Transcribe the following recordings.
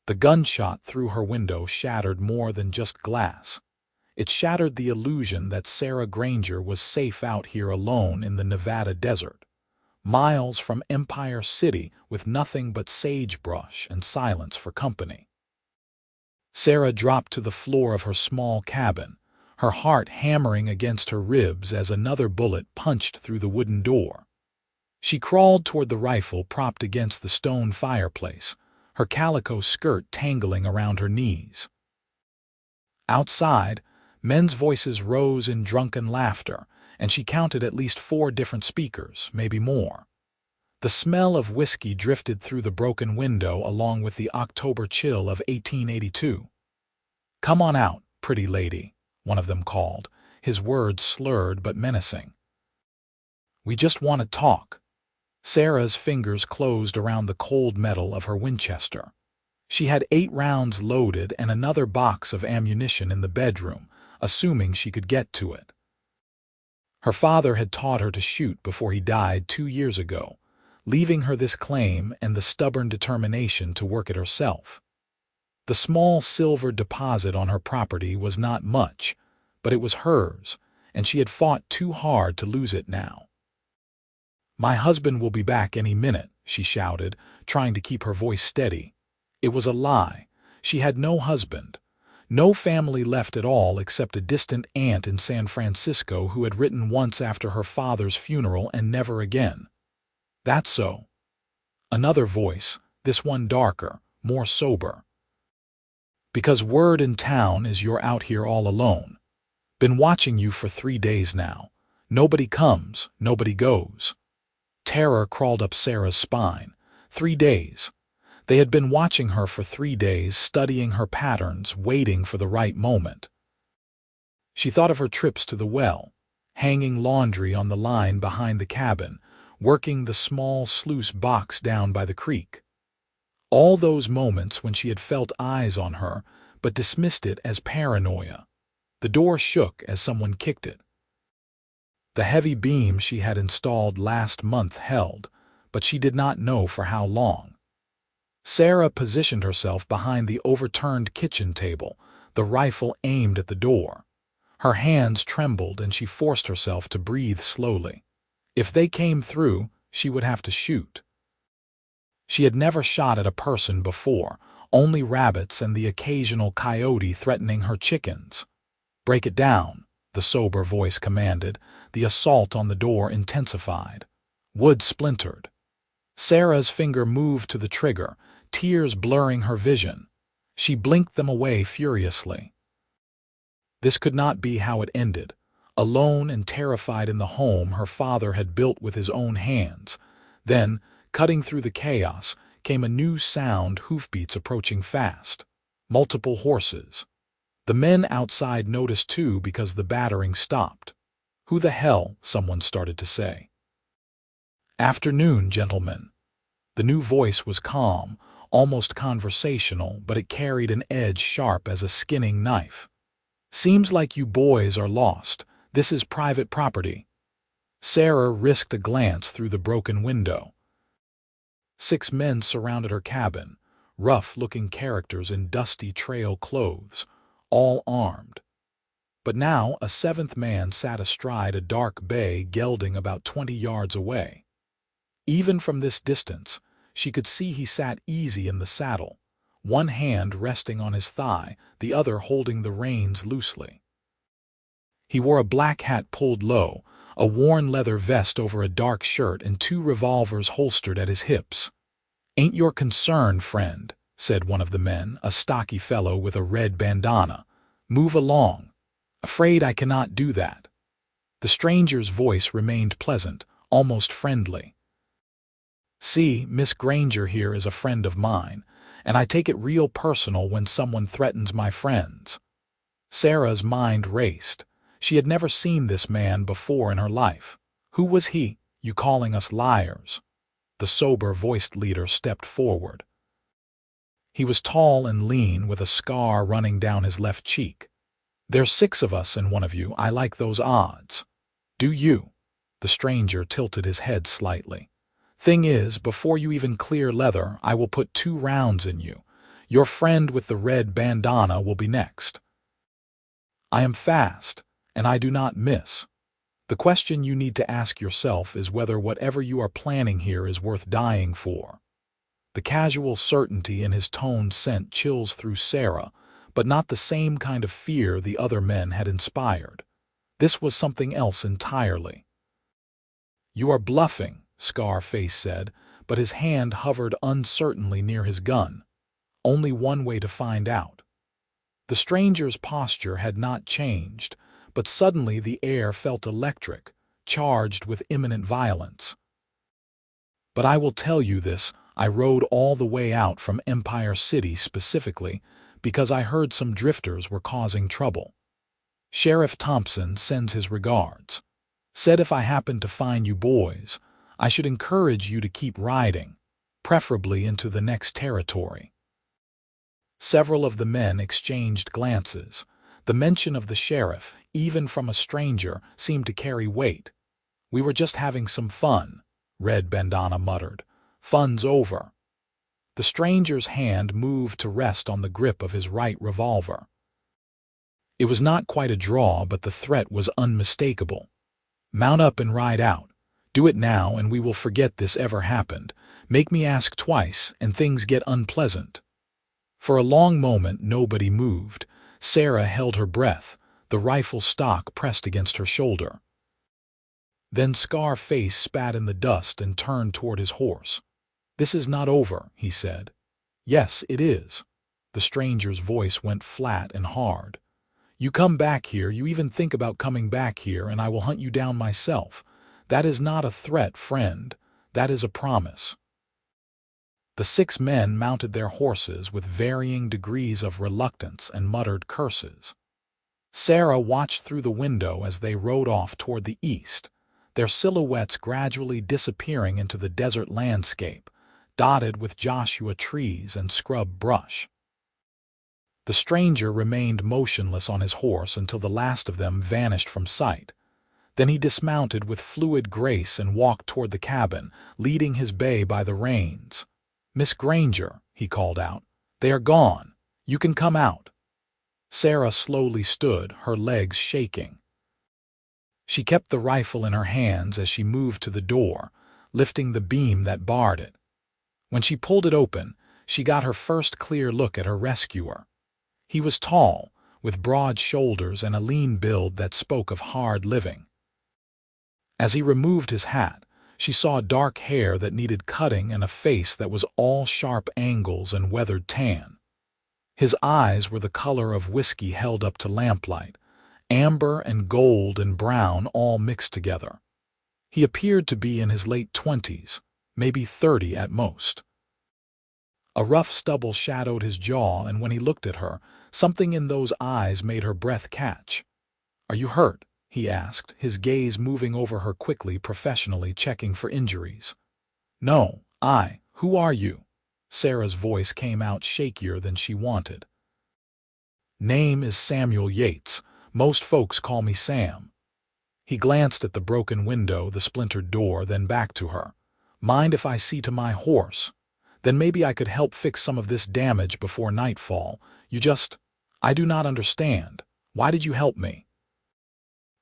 The gunshot through her window shattered more than just glass. It shattered the illusion that Sarah Granger was safe out here alone in the Nevada desert, miles from Empire City with nothing but sagebrush and silence for company. Sarah dropped to the floor of her small cabin, her heart hammering against her ribs as another bullet punched through the wooden door. She crawled toward the rifle propped against the stone fireplace, her calico skirt tangling around her knees. Outside, men's voices rose in drunken laughter, and she counted at least 4 different speakers, maybe more. The smell of whiskey drifted through the broken window along with the October chill of 1882. "Come on out, pretty lady," one of them called, his words slurred but menacing. "We just want to talk." Sarah's fingers closed around the cold metal of her Winchester. She had 8 rounds loaded and another box of ammunition in the bedroom, assuming she could get to it. Her father had taught her to shoot before he died 2 years ago, leaving her this claim and the stubborn determination to work it herself. The small silver deposit on her property was not much, but it was hers, and she had fought too hard to lose it now. "My husband will be back any minute," she shouted, trying to keep her voice steady. It was a lie. She had no husband, no family left at all except a distant aunt in San Francisco who had written once after her father's funeral and never again. "That's so." Another voice, this one darker, more sober. "Because word in town is you're out here all alone. Been watching you for 3 days now. Nobody comes, nobody goes." Terror crawled up Sarah's spine. 3 days. They had been watching her for 3 days, studying her patterns, waiting for the right moment. She thought of her trips to the well, hanging laundry on the line behind the cabin, working the small sluice box down by the creek. All those moments when she had felt eyes on her, but dismissed it as paranoia. The door shook as someone kicked it. The heavy beam she had installed last month held, but she did not know for how long. Sarah positioned herself behind the overturned kitchen table, the rifle aimed at the door. Her hands trembled and she forced herself to breathe slowly. If they came through, she would have to shoot. She had never shot at a person before, only rabbits and the occasional coyote threatening her chickens. "Break it down," the sober voice commanded. The assault on the door intensified. Wood splintered. Sarah's finger moved to the trigger, tears blurring her vision. She blinked them away furiously. This could not be how it ended. Alone and terrified in the home her father had built with his own hands. Then, cutting through the chaos, came a new sound, hoofbeats approaching fast. Multiple horses. The men outside noticed too because the battering stopped. "Who the hell?" someone started to say. "Afternoon, gentlemen." The new voice was calm, almost conversational, but it carried an edge sharp as a skinning knife. "Seems like you boys are lost. This is private property." Sarah risked a glance through the broken window. 6 men surrounded her cabin, rough-looking characters in dusty trail clothes, all armed. But now a 7th man sat astride a dark bay gelding about 20 yards away. Even from this distance, she could see he sat easy in the saddle, one hand resting on his thigh, the other holding the reins loosely. He wore a black hat pulled low, a worn leather vest over a dark shirt, and 2 revolvers holstered at his hips. "Ain't your concern, friend," said one of the men, a stocky fellow with a red bandana. "Move along." "Afraid I cannot do that." The stranger's voice remained pleasant, almost friendly. "See, Miss Granger here is a friend of mine, and I take it real personal when someone threatens my friends." Sarah's mind raced. She had never seen this man before in her life. "Who was he? You calling us liars?" The sober-voiced leader stepped forward. He was tall and lean, with a scar running down his left cheek. "There's 6 of us and one of you. I like those odds." "Do you?" The stranger tilted his head slightly. "Thing is, before you even clear leather, I will put 2 rounds in you. Your friend with the red bandana will be next. I am fast, and I do not miss. The question you need to ask yourself is whether whatever you are planning here is worth dying for. The casual certainty in his tone sent chills through Sarah, but not the same kind of fear the other men had inspired. This was something else entirely. You are bluffing, Scarface said, but his hand hovered uncertainly near his gun. Only one way to find out. The stranger's posture had not changed, but suddenly the air felt electric, charged with imminent violence. But I will tell you this, I rode all the way out from Empire City specifically because I heard some drifters were causing trouble. Sheriff Thompson sends his regards. Said if I happened to find you boys, I should encourage you to keep riding, preferably into the next territory. Several of the men exchanged glances. The mention of the sheriff, even from a stranger, seemed to carry weight. We were just having some fun, Red Bandana muttered. Fun's over. The stranger's hand moved to rest on the grip of his right revolver. It was not quite a draw, but the threat was unmistakable. Mount up and ride out. Do it now and we will forget this ever happened. Make me ask twice and things get unpleasant. For a long moment nobody moved. Sarah held her breath, the rifle stock pressed against her shoulder. Then Scarface spat in the dust and turned toward his horse. This is not over, he said. Yes, it is. The stranger's voice went flat and hard. You come back here, you even think about coming back here, and I will hunt you down myself. That is not a threat, friend. That is a promise. The 6 men mounted their horses with varying degrees of reluctance and muttered curses. Sarah watched through the window as they rode off toward the east, their silhouettes gradually disappearing into the desert landscape, dotted with Joshua trees and scrub brush. The stranger remained motionless on his horse until the last of them vanished from sight. Then he dismounted with fluid grace and walked toward the cabin, leading his bay by the reins. Miss Granger, he called out, they are gone. You can come out. Sarah slowly stood, her legs shaking. She kept the rifle in her hands as she moved to the door, lifting the beam that barred it. When she pulled it open, she got her first clear look at her rescuer. He was tall, with broad shoulders and a lean build that spoke of hard living. As he removed his hat, she saw dark hair that needed cutting and a face that was all sharp angles and weathered tan. His eyes were the color of whiskey held up to lamplight, amber and gold and brown all mixed together. He appeared to be in his late 20s, maybe 30 at most. A rough stubble shadowed his jaw, and when he looked at her, something in those eyes made her breath catch. Are you hurt? He asked, his gaze moving over her quickly, professionally checking for injuries. No, who are you? Sarah's voice came out shakier than she wanted. Name is Samuel Yates. Most folks call me Sam. He glanced at the broken window, the splintered door, then back to her. Mind if I see to my horse? Then maybe I could help fix some of this damage before nightfall. I do not understand. Why did you help me?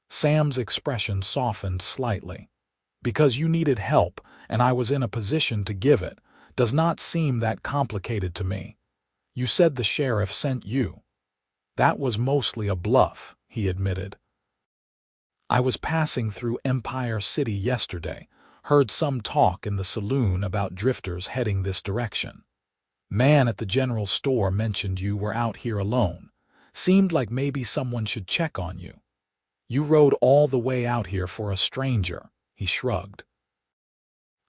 Sam's expression softened slightly. Because you needed help, and I was in a position to give it. Does not seem that complicated to me. You said the sheriff sent you. That was mostly a bluff, he admitted. I was passing through Empire City yesterday, heard some talk in the saloon about drifters heading this direction. Man at the general store mentioned you were out here alone. Seemed like maybe someone should check on you. You rode all the way out here for a stranger, he shrugged.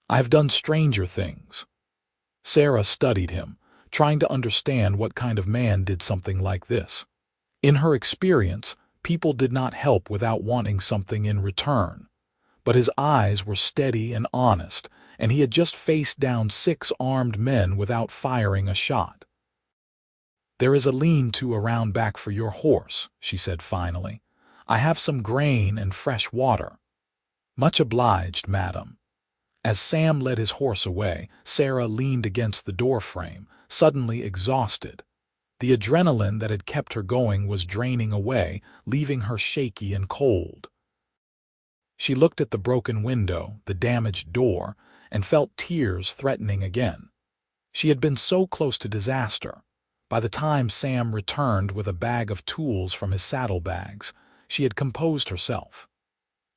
I've done stranger things. Sarah studied him, trying to understand what kind of man did something like this. In her experience, people did not help without wanting something in return. But his eyes were steady and honest, and he had just faced down 6 armed men without firing a shot. There is a lean-to around back for your horse, she said finally. I have some grain and fresh water. Much obliged, madam. As Sam led his horse away, Sarah leaned against the doorframe, suddenly exhausted. The adrenaline that had kept her going was draining away, leaving her shaky and cold. She looked at the broken window, the damaged door, and felt tears threatening again. She had been so close to disaster. By the time Sam returned with a bag of tools from his saddlebags, she had composed herself.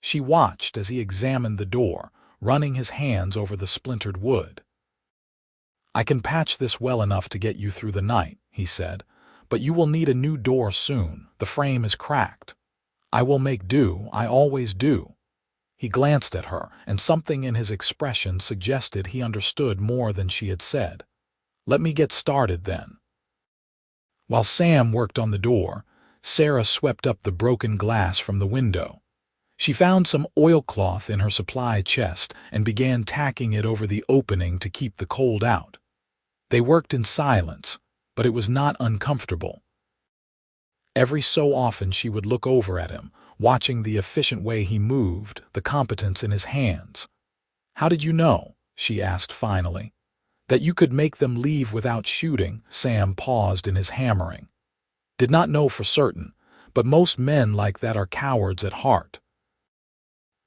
She watched as he examined the door, running his hands over the splintered wood. "I can patch this well enough to get you through the night," he said, "but you will need a new door soon. The frame is cracked." "I will make do, I always do." He glanced at her, and something in his expression suggested he understood more than she had said. "Let me get started then." While Sam worked on the door, Sarah swept up the broken glass from the window. She found some oilcloth in her supply chest and began tacking it over the opening to keep the cold out. They worked in silence, but it was not uncomfortable. Every so often she would look over at him, watching the efficient way he moved, the competence in his hands. "How did you know," she asked finally, "that you could make them leave without shooting?" Sam paused in his hammering. "Did not know for certain, but most men like that are cowards at heart.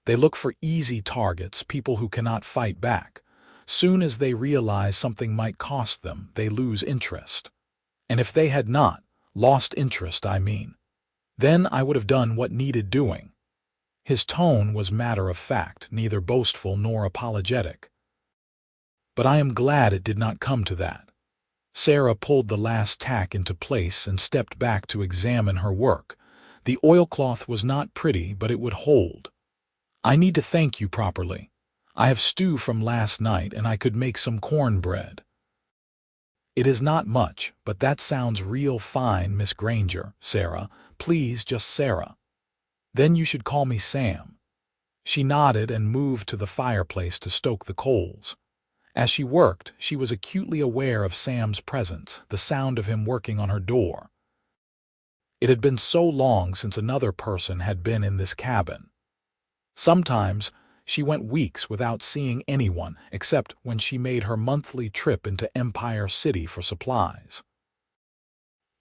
They look for easy targets, people who cannot fight back. Soon as they realize something might cost them, they lose interest. And if they had not, lost interest, I mean, then I would have done what needed doing." His tone was matter of fact, neither boastful nor apologetic. "But I am glad it did not come to that." Sarah pulled the last tack into place and stepped back to examine her work. The oilcloth was not pretty, but it would hold. "I need to thank you properly. I have stew from last night, and I could make some cornbread." "It is not much, but that sounds real fine, Miss Granger, Sarah. Please, just Sarah." "Then you should call me Sam." She nodded and moved to the fireplace to stoke the coals. As she worked, she was acutely aware of Sam's presence, the sound of him working on her door. It had been so long since another person had been in this cabin. Sometimes she went weeks without seeing anyone except when she made her monthly trip into Empire City for supplies.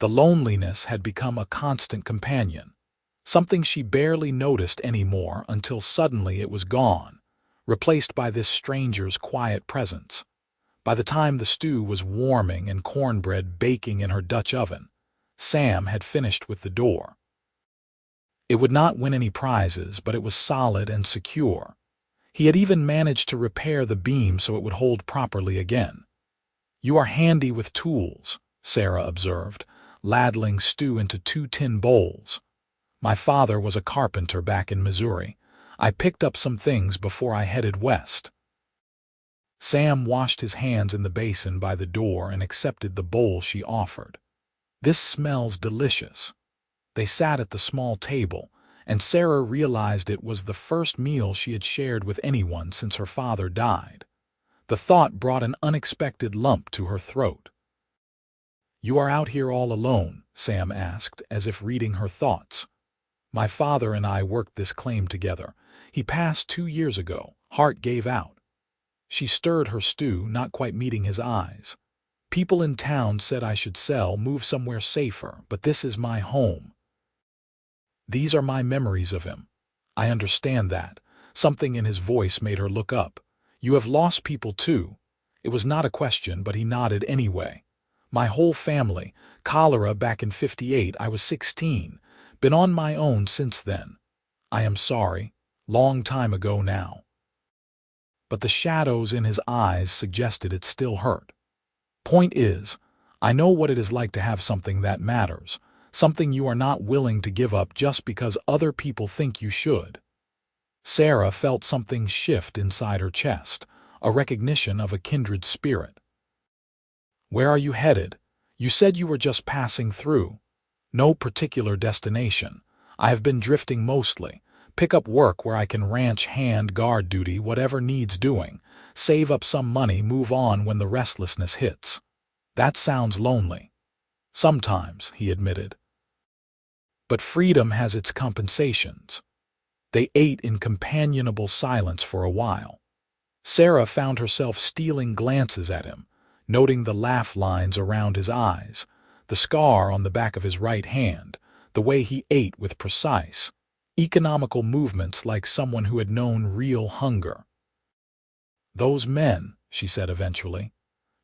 The loneliness had become a constant companion, something she barely noticed anymore until suddenly it was gone, replaced by this stranger's quiet presence. By the time the stew was warming and cornbread baking in her Dutch oven, Sam had finished with the door. It would not win any prizes, but it was solid and secure. He had even managed to repair the beam so it would hold properly again. "You are handy with tools," Sarah observed, ladling stew into 2 tin bowls. "My father was a carpenter back in Missouri. I picked up some things before I headed west." Sam washed his hands in the basin by the door and accepted the bowl she offered. "This smells delicious." They sat at the small table, and Sarah realized it was the first meal she had shared with anyone since her father died. The thought brought an unexpected lump to her throat. "You are out here all alone?" Sam asked, as if reading her thoughts. "My father and I worked this claim together. He passed 2 years ago. Heart gave out." She stirred her stew, not quite meeting his eyes. "People in town said I should sell, move somewhere safer, but this is my home. These are my memories of him." "I understand that." Something in his voice made her look up. "You have lost people too." It was not a question, but he nodded anyway. "My whole family. Cholera back in '58. I was 16. Been on my own since then." "I am sorry. Long time ago now." But the shadows in his eyes suggested it still hurt. "Point is, I know what it is like to have something that matters, something you are not willing to give up just because other people think you should." Sarah felt something shift inside her chest, a recognition of a kindred spirit. "Where are you headed? You said you were just passing through." "No particular destination. I have been drifting mostly. Pick up work where I can ranch hand guard duty, whatever needs doing. Save up some money, move on when the restlessness hits." "That sounds lonely." "Sometimes," he admitted. "But freedom has its compensations." They ate in companionable silence for a while. Sarah found herself stealing glances at him. noting the laugh lines around his eyes, the scar on the back of his right hand, the way he ate with precise, economical movements like someone who had known real hunger. "Those men," she said eventually.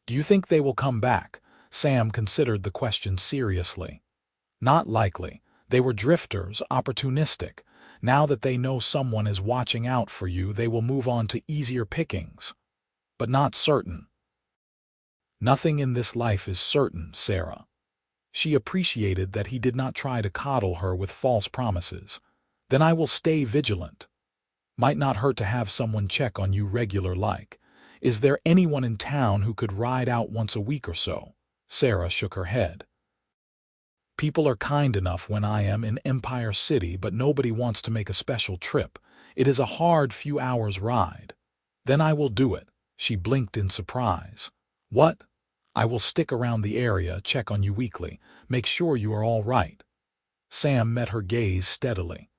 "Do you think they will come back?" Sam considered the question seriously. Not likely. They were drifters, opportunistic. Now that they know someone is watching out for you, they will move on to easier pickings. But not certain. Nothing in this life is certain, Sarah. She appreciated that he did not try to coddle her with false promises. "Then I will stay vigilant. Might not hurt to have someone check on you regular like. Is there anyone in town who could ride out once a week or so?" Sarah shook her head. "People are kind enough when I am in Empire City, but nobody wants to make a special trip. It is a hard few hours ride." "Then I will do it." She blinked in surprise. "What?" "I will stick around the area, check on you weekly, make sure you are all right." Sam met her gaze steadily.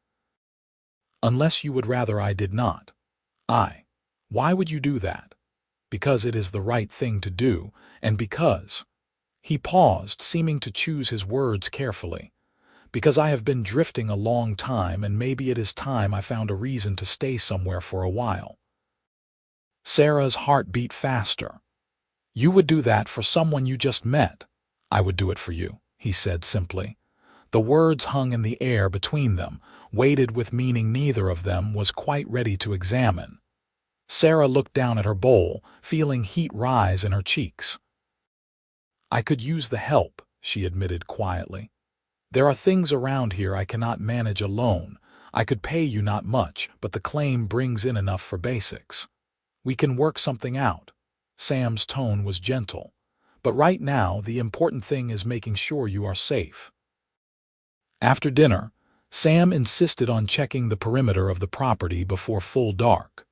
"Unless you would rather I did not." Why would you do that?" "Because it is the right thing to do, and because—" He paused, seeming to choose his words carefully. "Because I have been drifting a long time, and maybe it is time I found a reason to stay somewhere for a while." Sarah's heart beat faster. "You would do that for someone you just met." "I would do it for you," he said simply. The words hung in the air between them, weighted with meaning neither of them was quite ready to examine. Sarah looked down at her bowl, feeling heat rise in her cheeks. "I could use the help," she admitted quietly. "There are things around here I cannot manage alone. I could pay you not much, but the claim brings in enough for basics. We can work something out." Sam's tone was gentle. "But right now, the important thing is making sure you are safe." After dinner, Sam insisted on checking the perimeter of the property before full dark.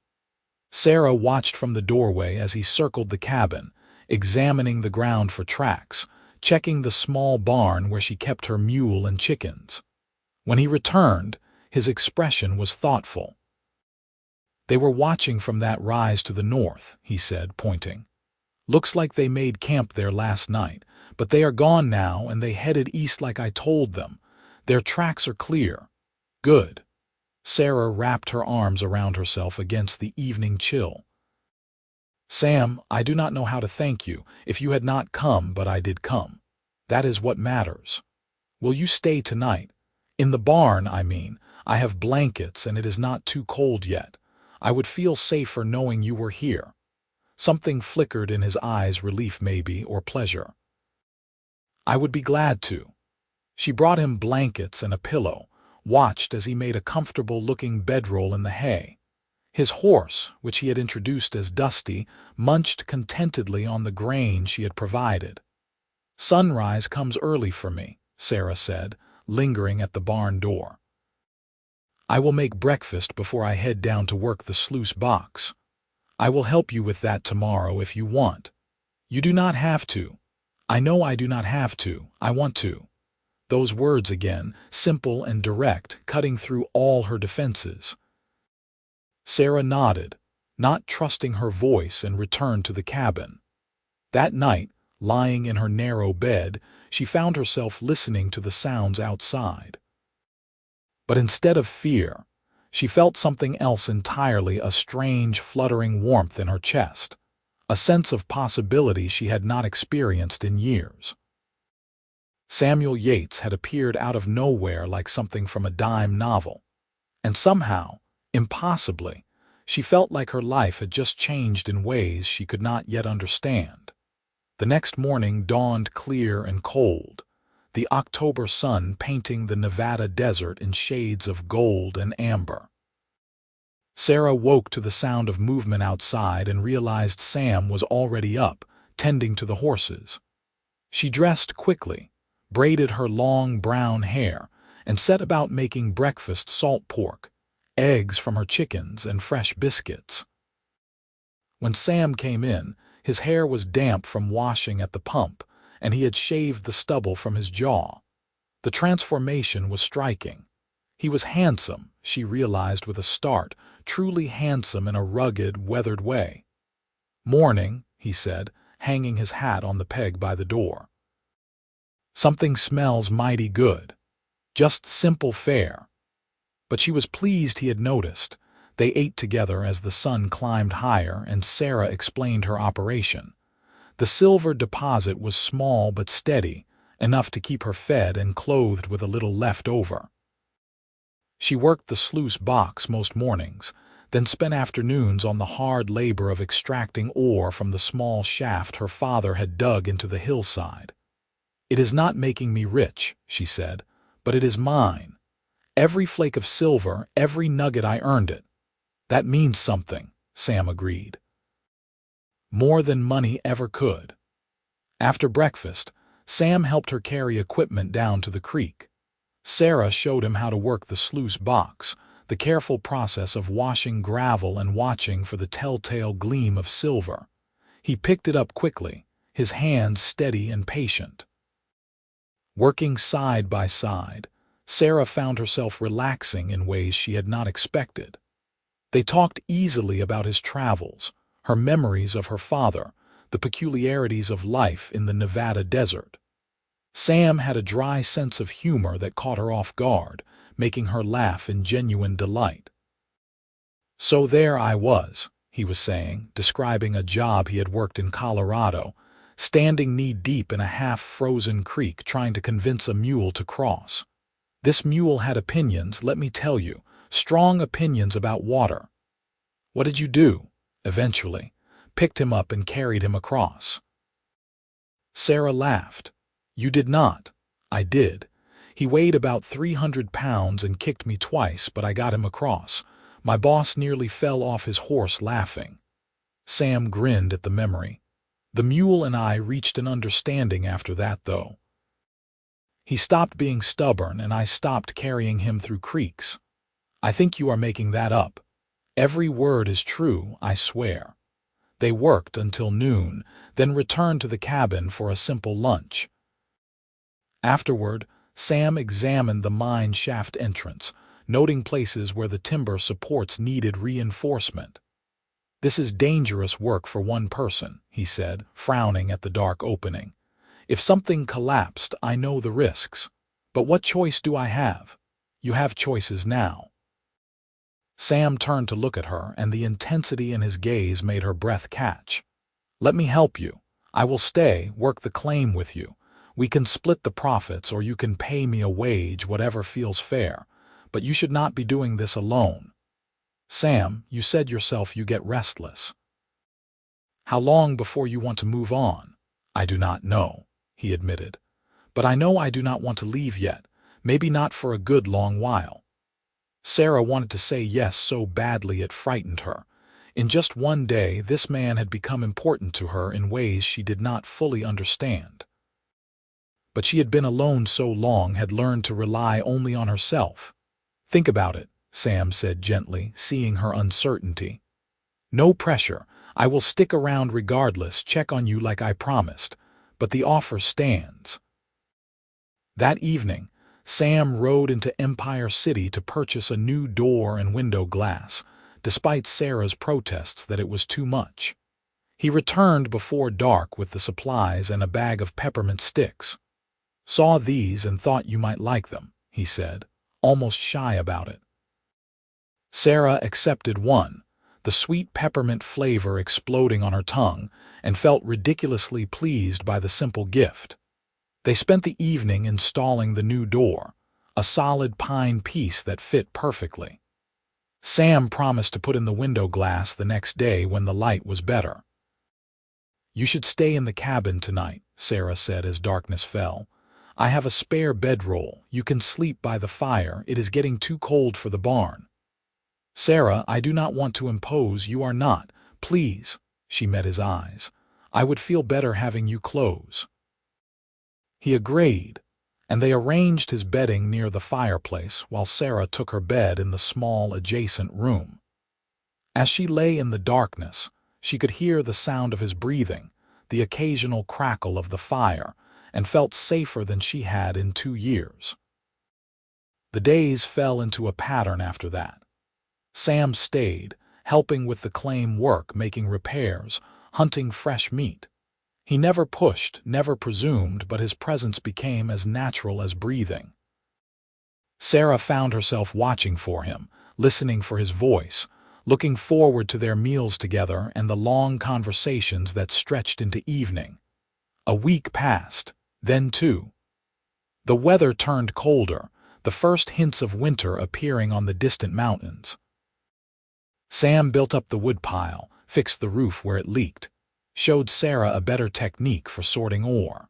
Sarah watched from the doorway as he circled the cabin, examining the ground for tracks, checking the small barn where she kept her mule and chickens. When he returned, his expression was thoughtful. "They were watching from that rise to the north," he said, pointing. "Looks like they made camp there last night, but they are gone now and they headed east like I told them. Their tracks are clear." "Good." Sarah wrapped her arms around herself against the evening chill. "Sam, I do not know how to thank you. If you had not come, but I did come. That is what matters. Will you stay tonight? In the barn, I mean. I have blankets and it is not too cold yet. I would feel safer knowing you were here." Something flickered in his eyes, relief maybe, or pleasure. "I would be glad to." She brought him blankets and a pillow, watched as he made a comfortable-looking bedroll in the hay. His horse, which he had introduced as Dusty, munched contentedly on the grain she had provided. "Sunrise comes early for me," Sarah said, lingering at the barn door. "I will make breakfast before I head down to work the sluice box. I will help you with that tomorrow if you want." "You do not have to." "I know I do not have to. I want to." Those words again, simple and direct, cutting through all her defenses. Sarah nodded, not trusting her voice, and returned to the cabin. That night, lying in her narrow bed, she found herself listening to the sounds outside. But instead of fear, she felt something else entirely, a strange, fluttering warmth in her chest, a sense of possibility she had not experienced in years. Samuel Yates had appeared out of nowhere like something from a dime novel. And somehow, impossibly, she felt like her life had just changed in ways she could not yet understand. The next morning dawned clear and cold, the October sun painting the Nevada desert in shades of gold and amber. Sarah woke to the sound of movement outside and realized Sam was already up, tending to the horses. She dressed quickly, braided her long brown hair, and set about making breakfast: salt pork, eggs from her chickens, and fresh biscuits. When Sam came in, his hair was damp from washing at the pump, and he had shaved the stubble from his jaw. The transformation was striking. He was handsome, she realized with a start, truly handsome in a rugged, weathered way. "Morning," he said, hanging his hat on the peg by the door. "Something smells mighty good. Just simple fare." But she was pleased he had noticed. They ate together as the sun climbed higher, and Sarah explained her operation. The silver deposit was small but steady, enough to keep her fed and clothed with a little left over. She worked the sluice box most mornings, then spent afternoons on the hard labor of extracting ore from the small shaft her father had dug into the hillside. "It is not making me rich," she said, "but it is mine. Every flake of silver, every nugget I earned it." "That means something," Sam agreed. "More than money ever could." After breakfast, Sam helped her carry equipment down to the creek. Sarah showed him how to work the sluice box, the careful process of washing gravel and watching for the telltale gleam of silver. He picked it up quickly, his hands steady and patient. Working side by side, Sarah found herself relaxing in ways she had not expected. They talked easily about his travels, her memories of her father, the peculiarities of life in the Nevada desert. Sam had a dry sense of humor that caught her off guard, making her laugh in genuine delight. "So there I was," he was saying, describing a job he had worked in Colorado, standing knee-deep in a half-frozen creek trying to convince a mule to cross. This mule had opinions, let me tell you, strong opinions about water. "What did you do?" "Eventually, picked him up and carried him across." Sarah laughed. "You did not." "I did. He weighed about 300 pounds and kicked me twice, but I got him across. My boss nearly fell off his horse laughing." Sam grinned at the memory. "The mule and I reached an understanding after that, though. He stopped being stubborn, and I stopped carrying him through creeks." "I think you are making that up." "Every word is true, I swear." They worked until noon, then returned to the cabin for a simple lunch. Afterward, Sam examined the mine shaft entrance, noting places where the timber supports needed reinforcement. "This is dangerous work for one person," he said, frowning at the dark opening. "If something collapsed, I know the risks. But what choice do I have?" "You have choices now." Sam turned to look at her, and the intensity in his gaze made her breath catch. "Let me help you. I will stay, work the claim with you. We can split the profits, or you can pay me a wage, whatever feels fair. But you should not be doing this alone." "Sam, you said yourself you get restless. How long before you want to move on?" "I do not know," he admitted. "But I know I do not want to leave yet, maybe not for a good long while." Sarah wanted to say yes so badly it frightened her. In just one day, this man had become important to her in ways she did not fully understand. But she had been alone so long, had learned to rely only on herself. "Think about it," Sam said gently, seeing her uncertainty. "No pressure. I will stick around regardless, check on you like I promised. But the offer stands." That evening, Sam rode into Empire City to purchase a new door and window glass, despite Sarah's protests that it was too much. He returned before dark with the supplies and a bag of peppermint sticks. "Saw these and thought you might like them," he said, almost shy about it. Sarah accepted one, the sweet peppermint flavor exploding on her tongue, and felt ridiculously pleased by the simple gift. They spent the evening installing the new door, a solid pine piece that fit perfectly. Sam promised to put in the window glass the next day when the light was better. "You should stay in the cabin tonight," Sarah said as darkness fell. "I have a spare bedroll. You can sleep by the fire. It is getting too cold for the barn." "Sarah, I do not want to impose. You are not. Please." She met his eyes. "I would feel better having you close." He agreed, and they arranged his bedding near the fireplace while Sarah took her bed in the small adjacent room. As she lay in the darkness, she could hear the sound of his breathing, the occasional crackle of the fire, and felt safer than she had in 2 years. The days fell into a pattern after that. Sam stayed, helping with the claim work, making repairs, hunting fresh meat. He never pushed, never presumed, but his presence became as natural as breathing. Sarah found herself watching for him, listening for his voice, looking forward to their meals together and the long conversations that stretched into evening. A week passed, then two. The weather turned colder, the first hints of winter appearing on the distant mountains. Sam built up the woodpile, fixed the roof where it leaked, showed Sarah a better technique for sorting ore.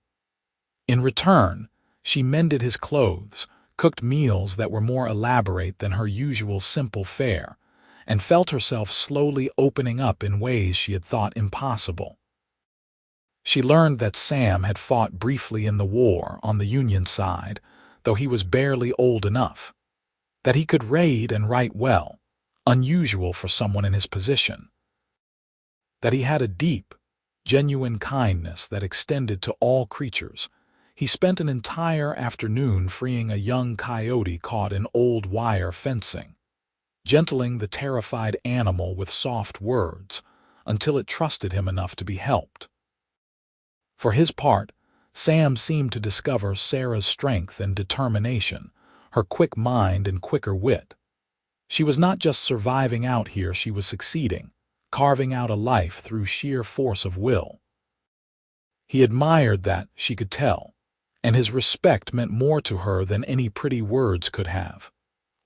In return, she mended his clothes, cooked meals that were more elaborate than her usual simple fare, and felt herself slowly opening up in ways she had thought impossible. She learned that Sam had fought briefly in the war on the Union side, though he was barely old enough. That he could read and write well, unusual for someone in his position. That he had a deep, genuine kindness that extended to all creatures. He spent an entire afternoon freeing a young coyote caught in old wire fencing, gentling the terrified animal with soft words until it trusted him enough to be helped. For his part, Sam seemed to discover Sarah's strength and determination, her quick mind and quicker wit. She was not just surviving out here, she was succeeding, carving out a life through sheer force of will. He admired that, she could tell, and his respect meant more to her than any pretty words could have.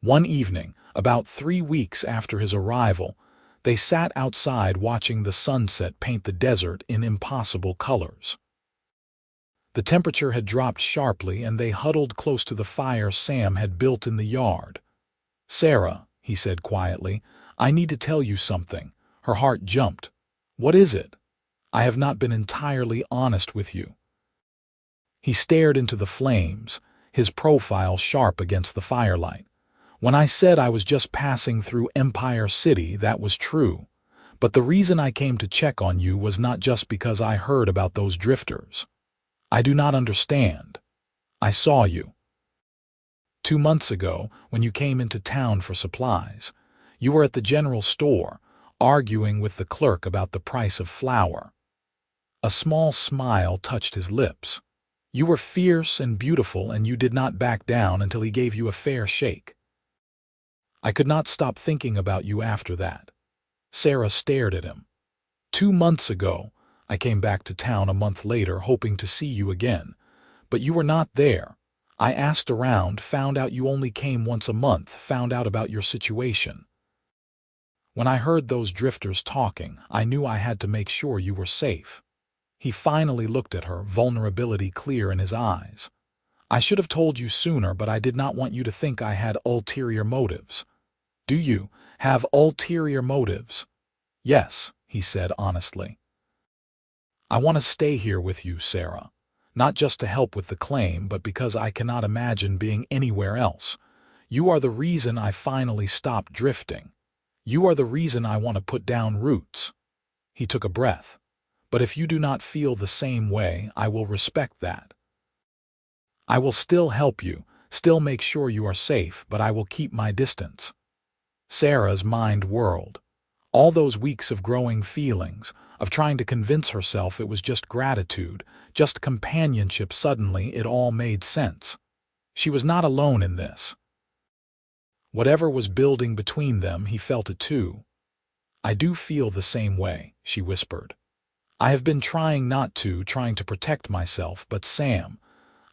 One evening, about 3 weeks after his arrival, they sat outside watching the sunset paint the desert in impossible colors. The temperature had dropped sharply and they huddled close to the fire Sam had built in the yard. "Sarah," he said quietly, "I need to tell you something." Her heart jumped. "What is it?" "I have not been entirely honest with you." He stared into the flames, his profile sharp against the firelight. "When I said I was just passing through Empire City, that was true. But the reason I came to check on you was not just because I heard about those drifters. I do not understand. I saw you. 2 months ago, when you came into town for supplies, you were at the general store, arguing with the clerk about the price of flour." A small smile touched his lips. "You were fierce and beautiful, and you did not back down until he gave you a fair shake. I could not stop thinking about you after that." Sarah stared at him. 2 months ago, I came back to town a month later hoping to see you again, but you were not there. I asked around, found out you only came once a month, found out about your situation. When I heard those drifters talking, I knew I had to make sure you were safe." He finally looked at her, vulnerability clear in his eyes. "I should have told you sooner, but I did not want you to think I had ulterior motives." "Do you have ulterior motives?" "Yes," he said honestly. "I want to stay here with you, Sarah. Not just to help with the claim, but because I cannot imagine being anywhere else. You are the reason I finally stopped drifting. You are the reason I want to put down roots." He took a breath. "But if you do not feel the same way, I will respect that. I will still help you, still make sure you are safe, but I will keep my distance." Sarah's mind whirled. All those weeks of growing feelings, of trying to convince herself it was just gratitude, just companionship, suddenly it all made sense. She was not alone in this. Whatever was building between them, he felt it too. "I do feel the same way," she whispered. "I have been trying not to, trying to protect myself, but Sam,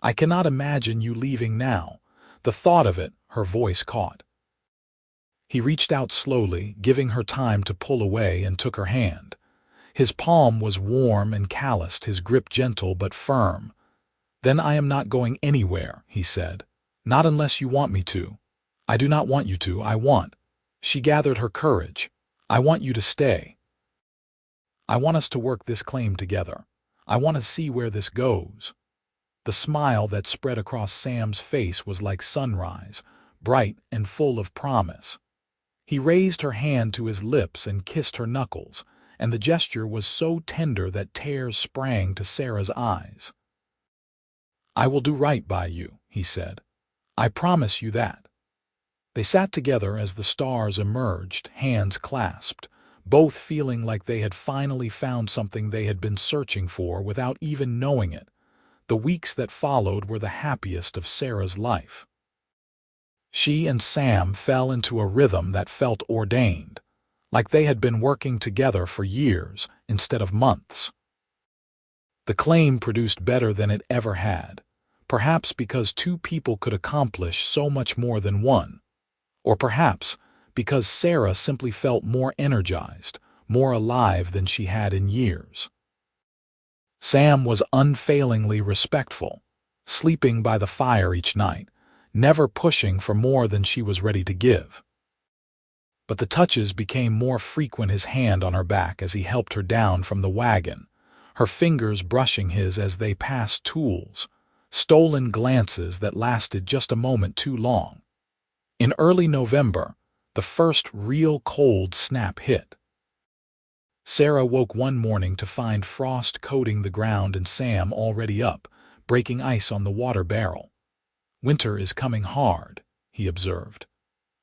I cannot imagine you leaving now." The thought of it, her voice caught. He reached out slowly, giving her time to pull away, and took her hand. His palm was warm and calloused, his grip gentle but firm. "Then I am not going anywhere," he said. "Not unless you want me to. I do not want you to, I want—" She gathered her courage. "I want you to stay. I want us to work this claim together. I want to see where this goes." The smile that spread across Sam's face was like sunrise, bright and full of promise. He raised her hand to his lips and kissed her knuckles, and the gesture was so tender that tears sprang to Sarah's eyes. "I will do right by you," he said. "I promise you that." They sat together as the stars emerged, hands clasped, both feeling like they had finally found something they had been searching for without even knowing it. The weeks that followed were the happiest of Sarah's life. She and Sam fell into a rhythm that felt ordained, like they had been working together for years instead of months. The claim produced better than it ever had, perhaps because two people could accomplish so much more than one, or perhaps because Sarah simply felt more energized, more alive than she had in years. Sam was unfailingly respectful, sleeping by the fire each night, never pushing for more than she was ready to give. But the touches became more frequent, his hand on her back as he helped her down from the wagon, her fingers brushing his as they passed tools, stolen glances that lasted just a moment too long. In early November, the first real cold snap hit. Sarah woke one morning to find frost coating the ground and Sam already up, breaking ice on the water barrel. "Winter is coming hard," he observed.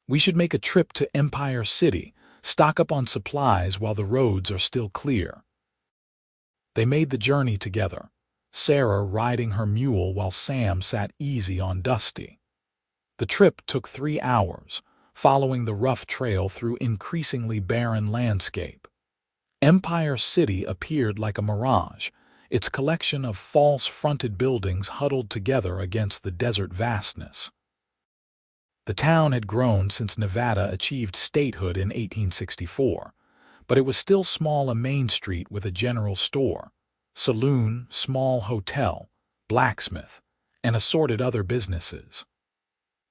"We should make a trip to Empire City, stock up on supplies while the roads are still clear." They made the journey together, Sarah riding her mule while Sam sat easy on Dusty. The trip took 3 hours, following the rough trail through increasingly barren landscape. Empire City appeared like a mirage, its collection of false-fronted buildings huddled together against the desert vastness. The town had grown since Nevada achieved statehood in 1864, but it was still small, a main street with a general store, saloon, small hotel, blacksmith, and assorted other businesses.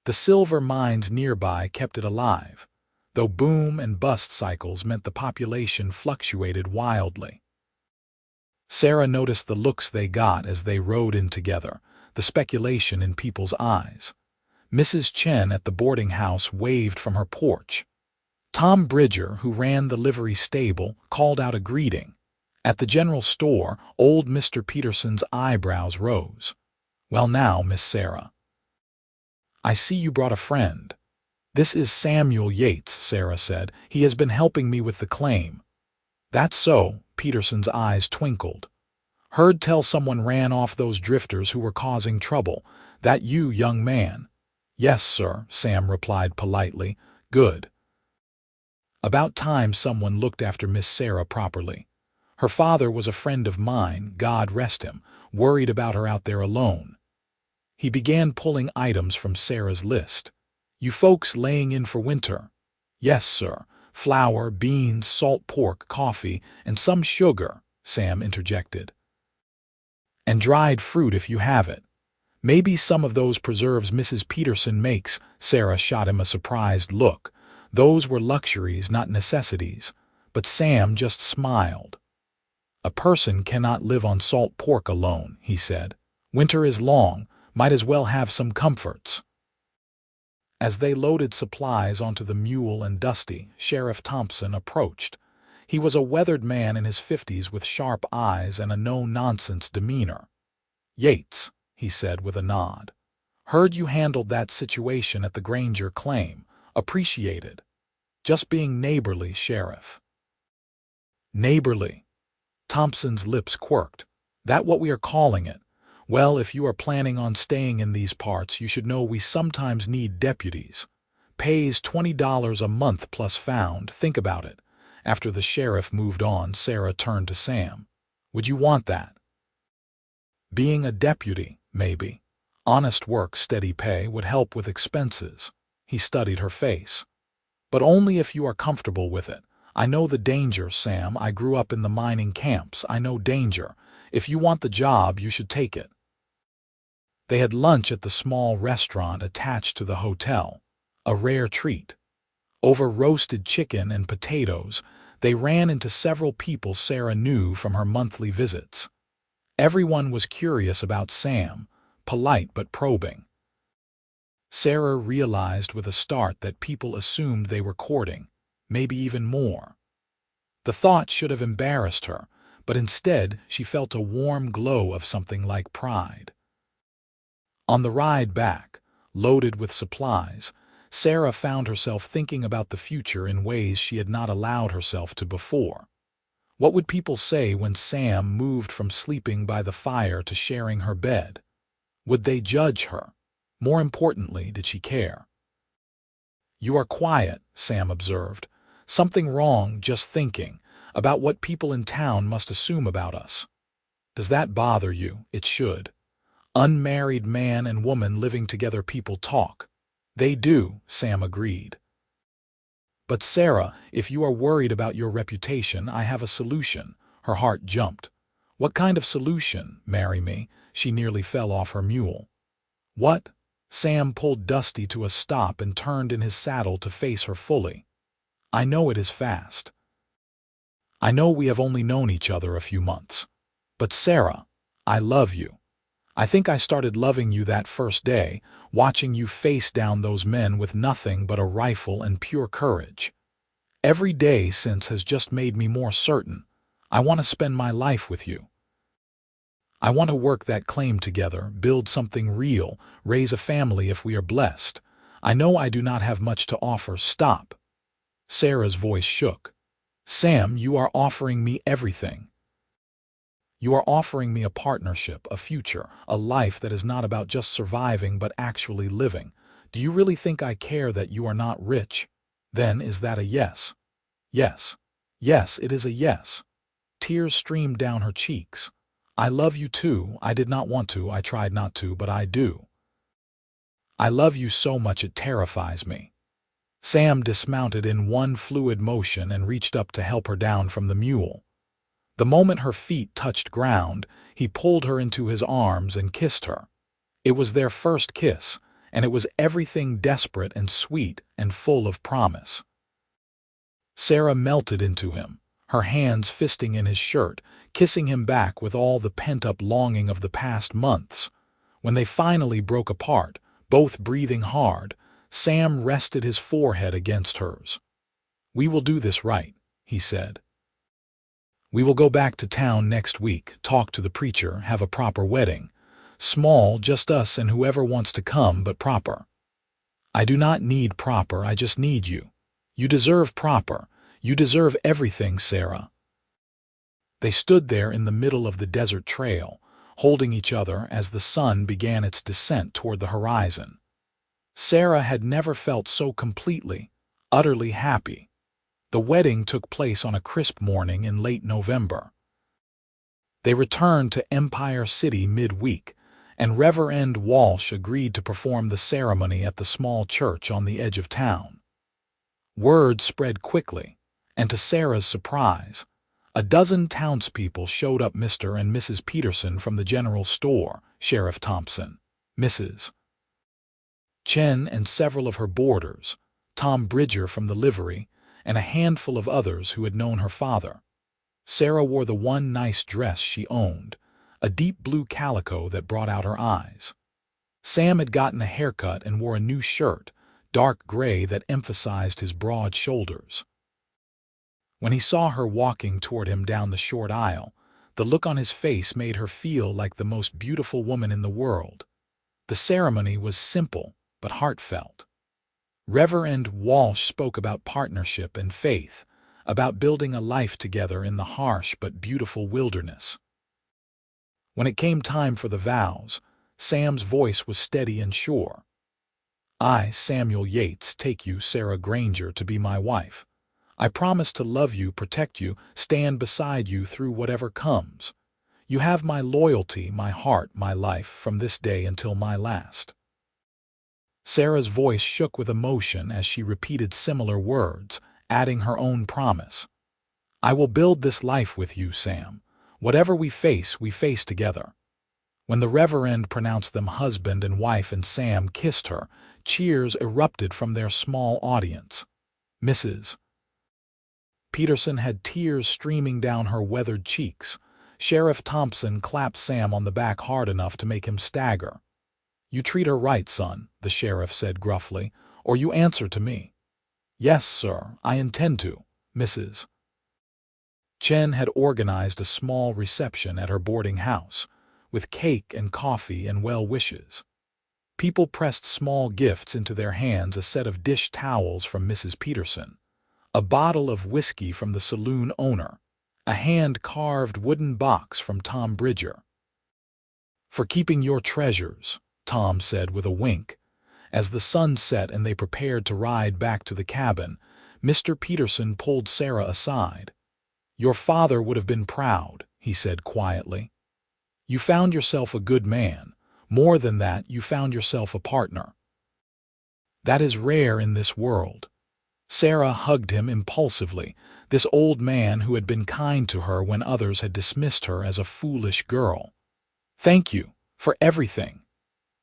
The silver mines nearby kept it alive, though boom and bust cycles meant the population fluctuated wildly. Sarah noticed the looks they got as they rode in together, the speculation in people's eyes. Mrs. Chen at the boarding house waved from her porch. Tom Bridger, who ran the livery stable, called out a greeting. At the general store, old Mr. Peterson's eyebrows rose. "Well now, Miss Sarah, I see you brought a friend." "This is Samuel Yates," Sarah said. "He has been helping me with the claim." "That's so," Peterson's eyes twinkled. "Heard tell someone ran off those drifters who were causing trouble. That you, young man?" "Yes, sir," Sam replied politely. "Good. About time someone looked after Miss Sarah properly. Her father was a friend of mine, God rest him, worried about her out there alone." He began pulling items from Sarah's list. "You folks laying in for winter?" "Yes, sir. Flour, beans, salt pork, coffee, and some sugar," Sam interjected. "And dried fruit if you have it. Maybe some of those preserves Mrs. Peterson makes." Sarah shot him a surprised look. Those were luxuries, not necessities. But Sam just smiled. "A person cannot live on salt pork alone," he said. "Winter is long, might as well have some comforts." As they loaded supplies onto the mule and Dusty, Sheriff Thompson approached. He was a weathered man in his 50s with sharp eyes and a no-nonsense demeanor. "Yates," he said with a nod. "Heard you handled that situation at the Granger claim. Appreciated. Just being neighborly, Sheriff." "Neighborly?" Thompson's lips quirked. "That what we are calling it? Well, if you are planning on staying in these parts, you should know we sometimes need deputies. Pays $20 a month plus found. Think about it." After the sheriff moved on, Sarah turned to Sam. "Would you want that?" "Being a deputy, maybe. Honest work, steady pay would help with expenses." He studied her face. "But only if you are comfortable with it. I know the danger, Sam. I grew up in the mining camps. I know danger. If you want the job, you should take it." They had lunch at the small restaurant attached to the hotel, a rare treat. Over roasted chicken and potatoes, they ran into several people Sarah knew from her monthly visits. Everyone was curious about Sam, polite but probing. Sarah realized with a start that people assumed they were courting, maybe even more. The thought should have embarrassed her, but instead she felt a warm glow of something like pride. On the ride back, loaded with supplies, Sarah found herself thinking about the future in ways she had not allowed herself to before. What would people say when Sam moved from sleeping by the fire to sharing her bed? Would they judge her? More importantly, did she care? "You are quiet," Sam observed. "Something wrong just thinking about what people in town must assume about us." "Does that bother you?" "It should. Unmarried man and woman living together, people talk." "They do," Sam agreed. "But Sarah, if you are worried about your reputation, I have a solution." Her heart jumped. "What kind of solution?" "Marry me." She nearly fell off her mule. "What?" Sam pulled Dusty to a stop and turned in his saddle to face her fully. "I know it is fast. I know we have only known each other a few months. But Sarah, I love you. I think I started loving you that first day, watching you face down those men with nothing but a rifle and pure courage. Every day since has just made me more certain. I want to spend my life with you. I want to work that claim together, build something real, raise a family if we are blessed. I know I do not have much to offer." "Stop." Sarah's voice shook. "Sam, you are offering me everything. You are offering me a partnership, a future, a life that is not about just surviving but actually living. Do you really think I care that you are not rich? Then is that a yes?" "Yes. Yes, it is a yes." Tears streamed down her cheeks. "I love you too. I did not want to, I tried not to, but I do. I love you so much it terrifies me." Sam dismounted in one fluid motion and reached up to help her down from the mule. The moment her feet touched ground, he pulled her into his arms and kissed her. It was their first kiss, and it was everything desperate and sweet and full of promise. Sarah melted into him, her hands fisting in his shirt, kissing him back with all the pent-up longing of the past months. When they finally broke apart, both breathing hard, Sam rested his forehead against hers. "We will do this right," he said. "We will go back to town next week, talk to the preacher, have a proper wedding. Small, just us and whoever wants to come, but proper." "I do not need proper, I just need you. You deserve proper. You deserve everything, Sarah." They stood there in the middle of the desert trail, holding each other as the sun began its descent toward the horizon. Sarah had never felt so completely, utterly happy. The wedding took place on a crisp morning in late November. They returned to Empire City midweek, and Reverend Walsh agreed to perform the ceremony at the small church on the edge of town. Word spread quickly, and to Sarah's surprise, a dozen townspeople showed up. Mr. and Mrs. Peterson from the general store, Sheriff Thompson, Mrs. Chen and several of her boarders, Tom Bridger from the livery, and a handful of others who had known her father. Sarah wore the one nice dress she owned, a deep blue calico that brought out her eyes. Sam had gotten a haircut and wore a new shirt, dark gray that emphasized his broad shoulders. When he saw her walking toward him down the short aisle, the look on his face made her feel like the most beautiful woman in the world. The ceremony was simple but heartfelt. Reverend Walsh spoke about partnership and faith, about building a life together in the harsh but beautiful wilderness. When it came time for the vows, Sam's voice was steady and sure. "I, Samuel Yates, take you, Sarah Granger, to be my wife. I promise to love you, protect you, stand beside you through whatever comes. You have my loyalty, my heart, my life, from this day until my last." Sarah's voice shook with emotion as she repeated similar words, adding her own promise. "I will build this life with you, Sam. Whatever we face together." When the Reverend pronounced them husband and wife and Sam kissed her, cheers erupted from their small audience. Mrs. Peterson had tears streaming down her weathered cheeks. Sheriff Thompson clapped Sam on the back hard enough to make him stagger. "You treat her right, son," the sheriff said gruffly, "or you answer to me." "Yes, sir, I intend to." Mrs. Chen had organized a small reception at her boarding house, with cake and coffee and well wishes. People pressed small gifts into their hands: a set of dish towels from Mrs. Peterson, a bottle of whiskey from the saloon owner, a hand-carved wooden box from Tom Bridger. "For keeping your treasures," Tom said with a wink. As the sun set and they prepared to ride back to the cabin, Mr. Peterson pulled Sarah aside. "Your father would have been proud," he said quietly. "You found yourself a good man. More than that, you found yourself a partner. That is rare in this world." Sarah hugged him impulsively, this old man who had been kind to her when others had dismissed her as a foolish girl. "Thank you for everything."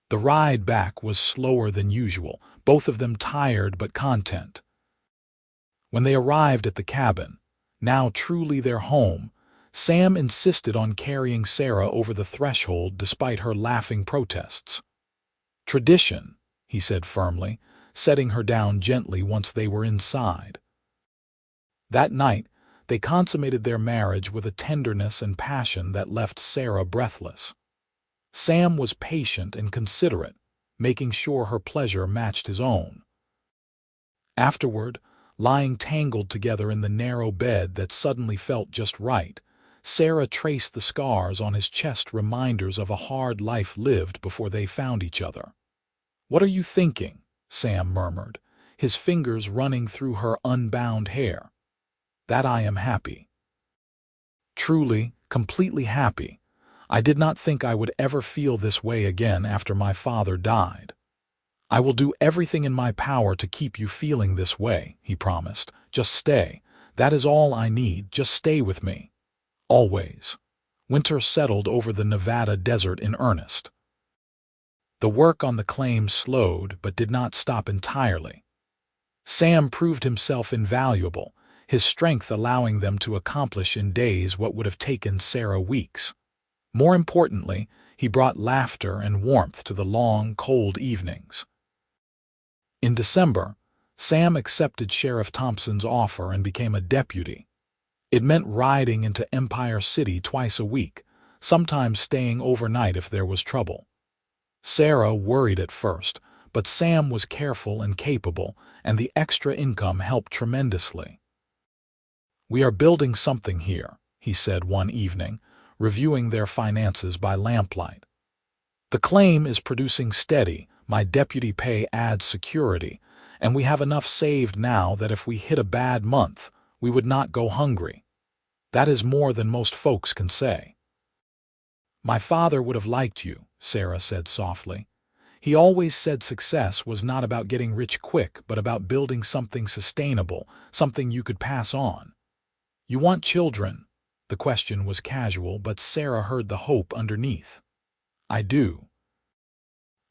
The ride back was slower than usual, both of them tired but content. When they arrived at the cabin, now truly their home, Sam insisted on carrying Sarah over the threshold despite her laughing protests. "Tradition," he said firmly, setting her down gently once they were inside. That night, they consummated their marriage with a tenderness and passion that left Sarah breathless. Sam was patient and considerate, making sure her pleasure matched his own. Afterward, lying tangled together in the narrow bed that suddenly felt just right, Sarah traced the scars on his chest, reminders of a hard life lived before they found each other. "What are you thinking?" Sam murmured, his fingers running through her unbound hair. "That I am happy. Truly, completely happy. I did not think I would ever feel this way again after my father died. I will do everything in my power to keep you feeling this way," he promised. "Just stay. That is all I need. Just stay with me. Always." Winter settled over the Nevada desert in earnest. The work on the claim slowed but did not stop entirely. Sam proved himself invaluable, his strength allowing them to accomplish in days what would have taken Sarah weeks. More importantly, he brought laughter and warmth to the long, cold evenings. In December, Sam accepted Sheriff Thompson's offer and became a deputy. It meant riding into Empire City twice a week, sometimes staying overnight if there was trouble. Sarah worried at first, but Sam was careful and capable, and the extra income helped tremendously. "We are building something here," he said one evening, reviewing their finances by lamplight. "The claim is producing steady, my deputy pay adds security, and we have enough saved now that if we hit a bad month, we would not go hungry. That is more than most folks can say." "My father would have liked you," Sarah said softly. "He always said success was not about getting rich quick, but about building something sustainable, something you could pass on. You want children?" The question was casual, but Sarah heard the hope underneath. "I do.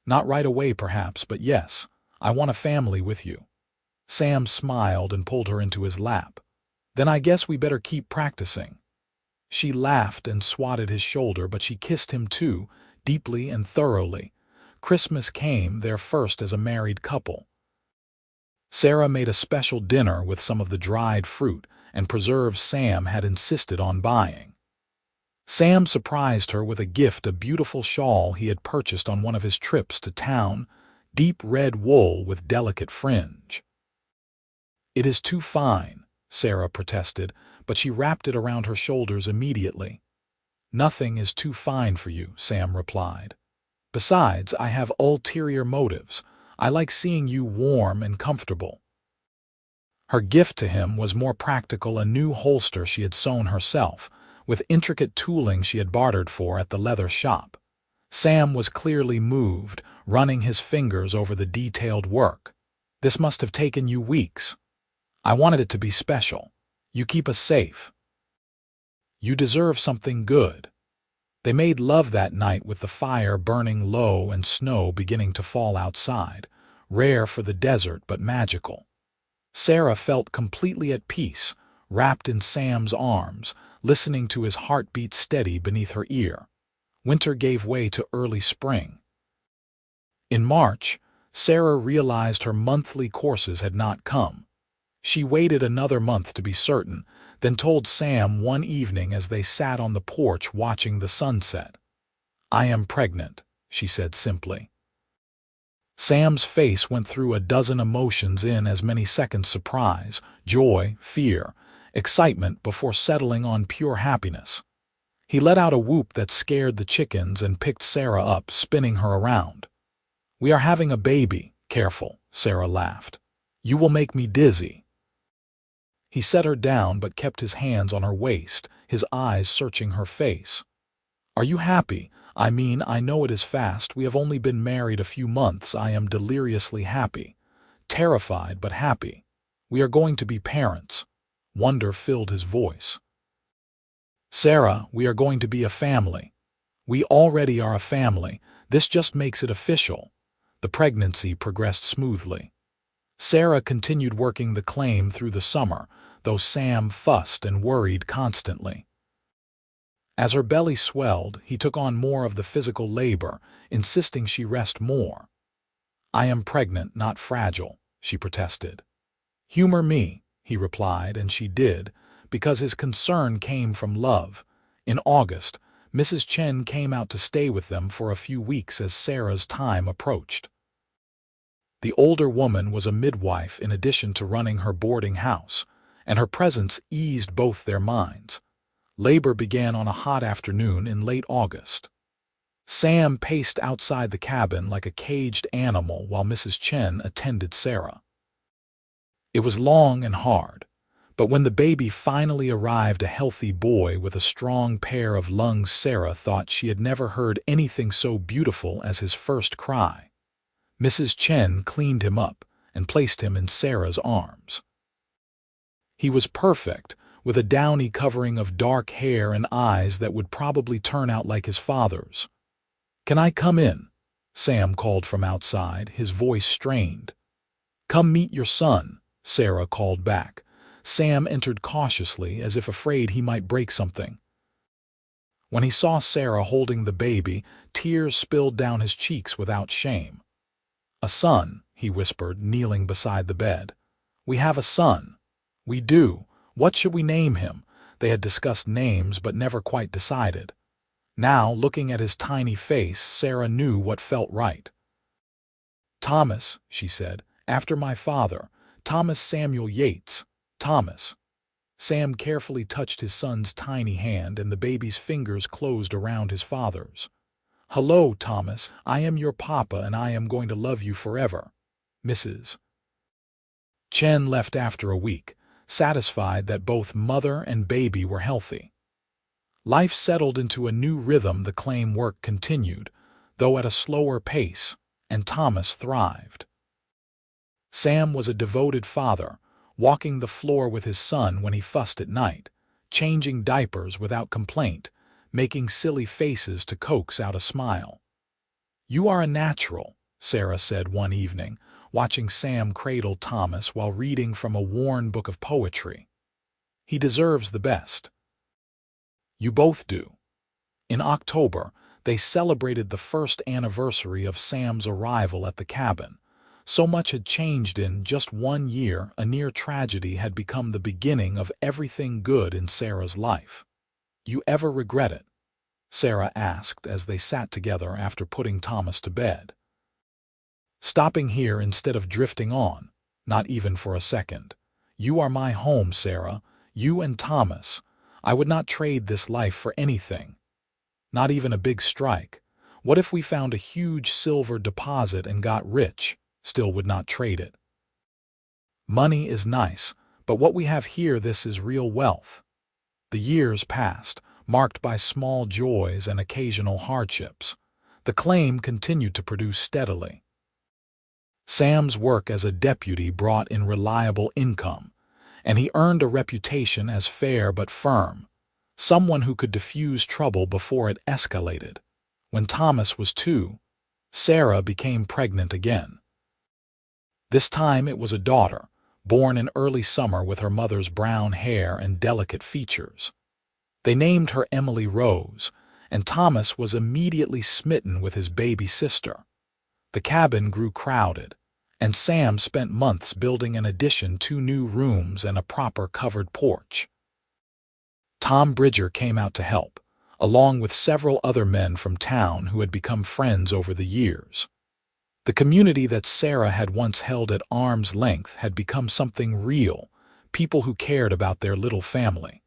Not right away perhaps, but yes, I want a family with you." Sam smiled and pulled her into his lap. "Then I guess we better keep practicing." She laughed and swatted his shoulder, but she kissed him too, deeply and thoroughly. Christmas came, their first as a married couple. Sarah made a special dinner with some of the dried fruit and preserves Sam had insisted on buying. Sam surprised her with a gift, a beautiful shawl he had purchased on one of his trips to town, deep red wool with delicate fringe. "It is too fine," Sarah protested, but she wrapped it around her shoulders immediately. "Nothing is too fine for you," Sam replied. "Besides, I have ulterior motives. I like seeing you warm and comfortable." Her gift to him was more practical, a new holster she had sewn herself, with intricate tooling she had bartered for at the leather shop. Sam was clearly moved, running his fingers over the detailed work. "This must have taken you weeks. I wanted it to be special. You keep us safe. You deserve something good." They made love that night with the fire burning low and snow beginning to fall outside, rare for the desert but magical. Sarah felt completely at peace, wrapped in Sam's arms, listening to his heartbeat steady beneath her ear. Winter gave way to early spring. In March, Sarah realized her monthly courses had not come. She waited another month to be certain, then told Sam one evening as they sat on the porch watching the sunset. "I am pregnant," she said simply. Sam's face went through a dozen emotions in as many seconds: surprise, joy, fear, excitement, before settling on pure happiness. He let out a whoop that scared the chickens and picked Sarah up, spinning her around. "We are having a baby. Careful," Sarah laughed. "You will make me dizzy." He set her down but kept his hands on her waist, his eyes searching her face. "Are you happy? I mean, I know it is fast. We have only been married a few months. I am deliriously happy. Terrified, but happy. We are going to be parents." Wonder filled his voice. "Sarah, we are going to be a family." "We already are a family. This just makes it official." The pregnancy progressed smoothly. Sarah continued working the claim through the summer, though Sam fussed and worried constantly. As her belly swelled, he took on more of the physical labor, insisting she rest more. "I am pregnant, not fragile," she protested. "Humor me," he replied, and she did, because his concern came from love. In August, Mrs. Chen came out to stay with them for a few weeks as Sarah's time approached. The older woman was a midwife in addition to running her boarding house, and her presence eased both their minds. Labor began on a hot afternoon in late August. Sam paced outside the cabin like a caged animal while Mrs. Chen attended Sarah. It was long and hard, but when the baby finally arrived, a healthy boy with a strong pair of lungs, Sarah thought she had never heard anything so beautiful as his first cry. Mrs. Chen cleaned him up and placed him in Sarah's arms. He was perfect, with a downy covering of dark hair and eyes that would probably turn out like his father's. "Can I come in?" Sam called from outside, his voice strained. "Come meet your son," Sarah called back. Sam entered cautiously, as if afraid he might break something. When he saw Sarah holding the baby, tears spilled down his cheeks without shame. "A son," he whispered, kneeling beside the bed. "We have a son." "We do. What should we name him?" They had discussed names but never quite decided. Now, looking at his tiny face, Sarah knew what felt right. "Thomas," she said, "after my father. Thomas Samuel Yates. Thomas." Sam carefully touched his son's tiny hand, and the baby's fingers closed around his father's. "Hello, Thomas. I am your papa, and I am going to love you forever." Mrs. Chen left after a week, satisfied that both mother and baby were healthy. Life settled into a new rhythm. The claim work continued, though at a slower pace, and Thomas thrived. Sam was a devoted father, walking the floor with his son when he fussed at night, changing diapers without complaint, making silly faces to coax out a smile. "You are a natural," Sarah said one evening, watching Sam cradle Thomas while reading from a worn book of poetry. "He deserves the best." "You both do." In October, they celebrated the first anniversary of Sam's arrival at the cabin. So much had changed in just 1 year. A near tragedy had become the beginning of everything good in Sarah's life. "You ever regret it?" Sarah asked as they sat together after putting Thomas to bed. "Stopping here instead of drifting on, not even for a second. You are my home, Sarah, you and Thomas. I would not trade this life for anything. Not even a big strike. What if we found a huge silver deposit and got rich? Still would not trade it. Money is nice, but what we have here, this is real wealth." The years passed, marked by small joys and occasional hardships. The claim continued to produce steadily. Sam's work as a deputy brought in reliable income, and he earned a reputation as fair but firm, someone who could diffuse trouble before it escalated. When Thomas was 2, Sarah became pregnant again. This time it was a daughter, born in early summer with her mother's brown hair and delicate features. They named her Emily Rose, and Thomas was immediately smitten with his baby sister. The cabin grew crowded, and Sam spent months building an addition, 2 new rooms and a proper covered porch. Tom Bridger came out to help, along with several other men from town who had become friends over the years. The community that Sarah had once held at arm's length had become something real, people who cared about their little family.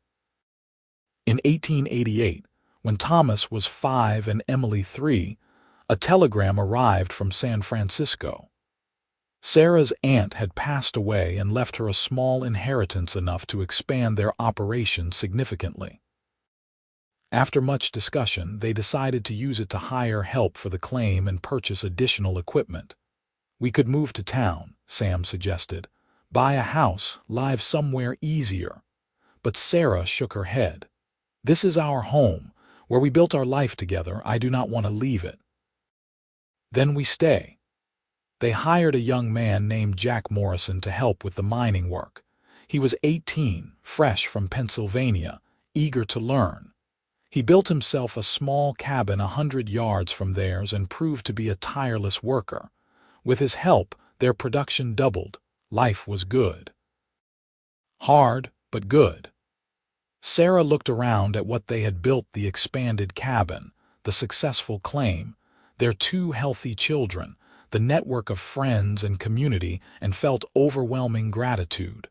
In 1888, when Thomas was 5 and Emily 3, a telegram arrived from San Francisco. Sarah's aunt had passed away and left her a small inheritance enough to expand their operation significantly. After much discussion, they decided to use it to hire help for the claim and purchase additional equipment. "We could move to town," Sam suggested. "Buy a house, live somewhere easier." But Sarah shook her head. "This is our home, where we built our life together. I do not want to leave it." "Then we stay." They hired a young man named Jack Morrison to help with the mining work. He was 18, fresh from Pennsylvania, eager to learn. He built himself a small cabin 100 yards from theirs and proved to be a tireless worker. With his help, their production doubled. Life was good. Hard, but good. Sarah looked around at what they had built: the expanded cabin, the successful claim, their 2 healthy children, the network of friends and community, and felt overwhelming gratitude.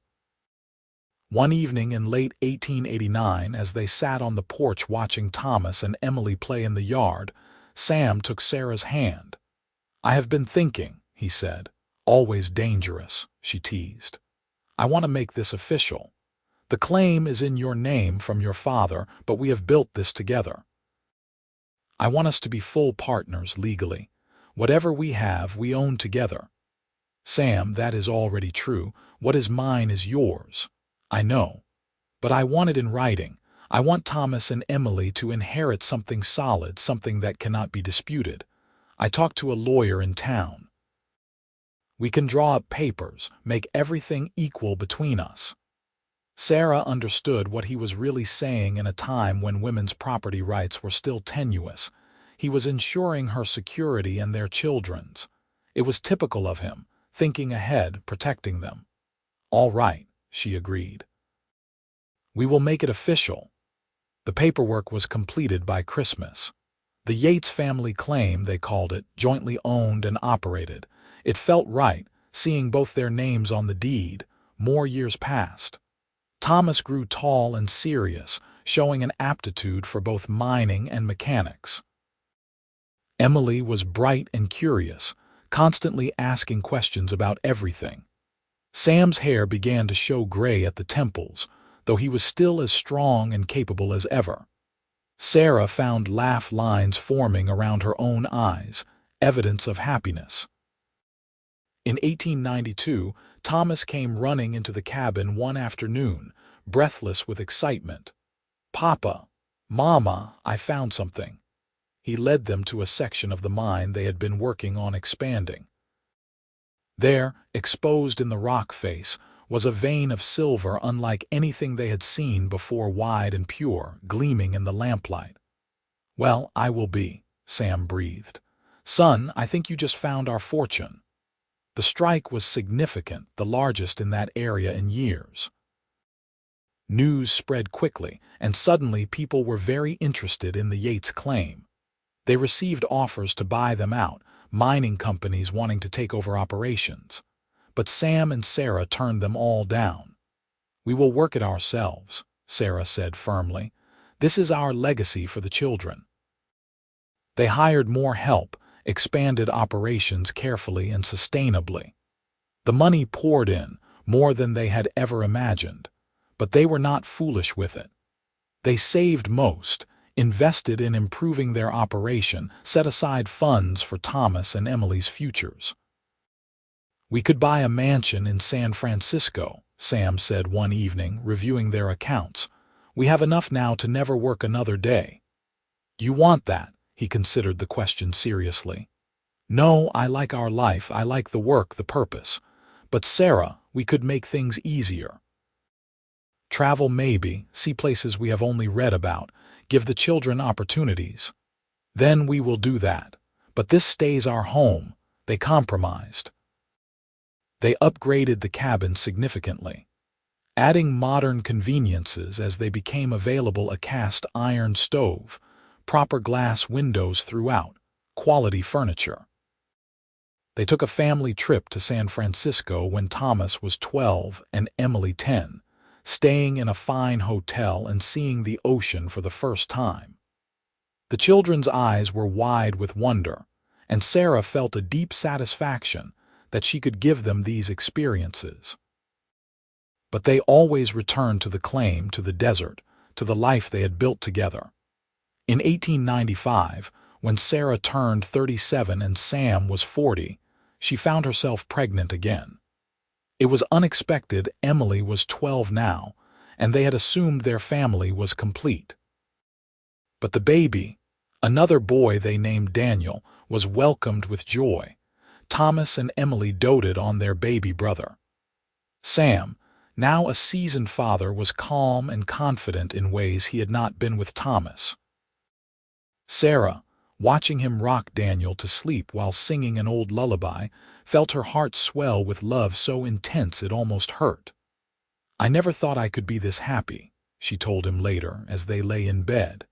One evening in late 1889, as they sat on the porch watching Thomas and Emily play in the yard, Sam took Sarah's hand. "I have been thinking," he said. "Always dangerous," she teased. "I want to make this official. The claim is in your name from your father, but we have built this together. I want us to be full partners legally. Whatever we have, we own together." "Sam, that is already true. What is mine is yours." "I know. But I want it in writing. I want Thomas and Emily to inherit something solid, something that cannot be disputed. I talked to a lawyer in town. We can draw up papers, make everything equal between us." Sarah understood what he was really saying in a time when women's property rights were still tenuous. He was ensuring her security and their children's. It was typical of him, thinking ahead, protecting them. "All right," she agreed. "We will make it official." The paperwork was completed by Christmas. The Yates family claim, they called it, jointly owned and operated. It felt right, seeing both their names on the deed. More years passed. Thomas grew tall and serious, showing an aptitude for both mining and mechanics. Emily was bright and curious, constantly asking questions about everything. Sam's hair began to show gray at the temples, though he was still as strong and capable as ever. Sarah found laugh lines forming around her own eyes, evidence of happiness. In 1892, Thomas came running into the cabin one afternoon, breathless with excitement. "Papa, Mama, I found something." He led them to a section of the mine they had been working on expanding. There, exposed in the rock face, was a vein of silver unlike anything they had seen before, wide and pure, gleaming in the lamplight. "Well, I will be," Sam breathed. "Son, I think you just found our fortune." The strike was significant, the largest in that area in years. News spread quickly, and suddenly people were very interested in the Yates claim. They received offers to buy them out, mining companies wanting to take over operations. But Sam and Sarah turned them all down. "We will work it ourselves," Sarah said firmly. "This is our legacy for the children." They hired more help, expanded operations carefully and sustainably. The money poured in, more than they had ever imagined. But they were not foolish with it. They saved most, invested in improving their operation, set aside funds for Thomas and Emily's futures. "We could buy a mansion in San Francisco," Sam said one evening, reviewing their accounts. "We have enough now to never work another day." "You want that?" He considered the question seriously. "No, I like our life. I like the work, the purpose. But Sarah, we could make things easier. Travel maybe, see places we have only read about, give the children opportunities. Then we will do that. But this stays our home." They compromised. They upgraded the cabin significantly, adding modern conveniences as they became available: a cast iron stove, proper glass windows throughout, quality furniture. They took a family trip to San Francisco when Thomas was 12 and Emily 10, staying in a fine hotel and seeing the ocean for the first time. The children's eyes were wide with wonder, and Sarah felt a deep satisfaction that she could give them these experiences. But they always returned to the claim, to the desert, to the life they had built together. In 1895, when Sarah turned 37 and Sam was 40, she found herself pregnant again. It was unexpected. Emily was 12 now, and they had assumed their family was complete. But the baby, another boy they named Daniel, was welcomed with joy. Thomas and Emily doted on their baby brother. Sam, now a seasoned father, was calm and confident in ways he had not been with Thomas. Sarah, watching him rock Daniel to sleep while singing an old lullaby, felt her heart swell with love so intense it almost hurt. "I never thought I could be this happy," she told him later as they lay in bed.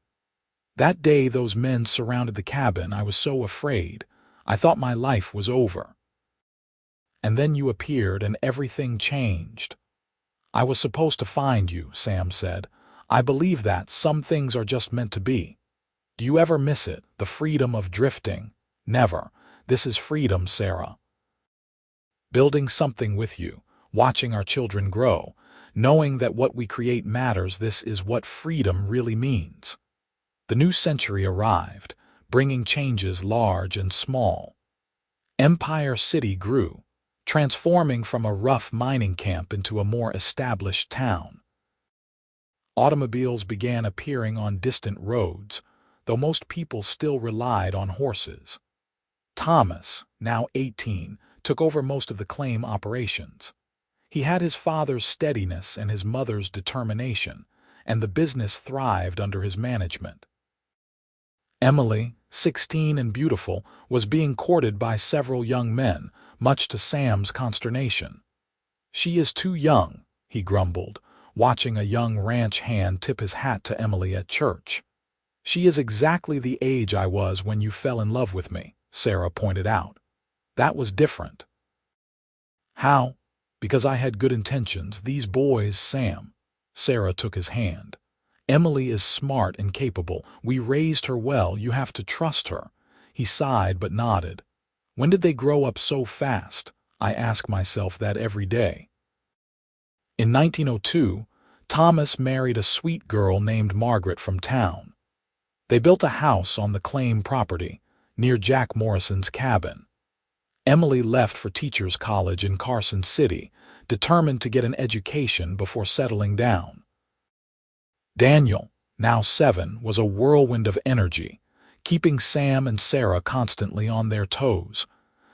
"That day those men surrounded the cabin, I was so afraid. I thought my life was over. And then you appeared and everything changed." "I was supposed to find you," Sam said. "I believe that some things are just meant to be. Do you ever miss it, the freedom of drifting?" "Never. This is freedom, Sarah. Building something with you, watching our children grow, knowing that what we create matters. This is what freedom really means." The new century arrived, bringing changes large and small. Empire City grew, transforming from a rough mining camp into a more established town. Automobiles began appearing on distant roads, though most people still relied on horses. Thomas, now 18, took over most of the claim operations. He had his father's steadiness and his mother's determination, and the business thrived under his management. Emily, 16 and beautiful, was being courted by several young men, much to Sam's consternation. "She is too young," he grumbled, watching a young ranch hand tip his hat to Emily at church. "She is exactly the age I was when you fell in love with me," Sarah pointed out. "That was different." "How?" "Because I had good intentions. These boys, Sam." Sarah took his hand. "Emily is smart and capable. We raised her well. You have to trust her." He sighed but nodded. "When did they grow up so fast?" I ask myself that every day. In 1902, Thomas married a sweet girl named Margaret from town. They built a house on the claim property, near Jack Morrison's cabin. Emily left for teachers' college in Carson City, determined to get an education before settling down. Daniel, now 7, was a whirlwind of energy, keeping Sam and Sarah constantly on their toes.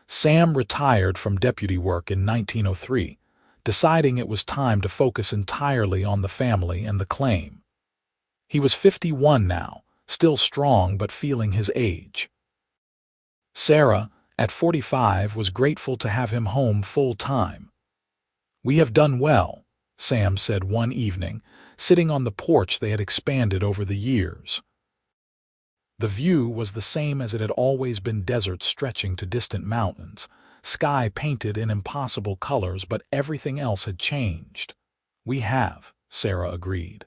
Sam retired from deputy work in 1903, deciding it was time to focus entirely on the family and the claim. He was 51 now, still strong but feeling his age. Sarah, at 45, was grateful to have him home full-time. "We have done well," Sam said one evening, sitting on the porch they had expanded over the years. The view was the same as it had always been, desert stretching to distant mountains, sky painted in impossible colors, but everything else had changed. "We have," Sarah agreed.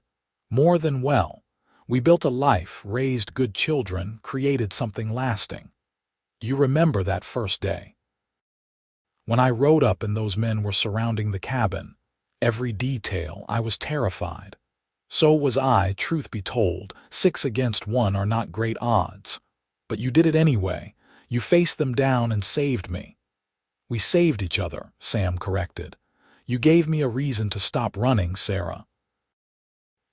"More than well. We built a life, raised good children, created something lasting. Do you remember that first day? When I rode up and those men were surrounding the cabin? Every detail, I was terrified. So was I, truth be told. 6 against 1 are not great odds. But you did it anyway. You faced them down and saved me." "We saved each other," Sam corrected. "You gave me a reason to stop running, Sarah.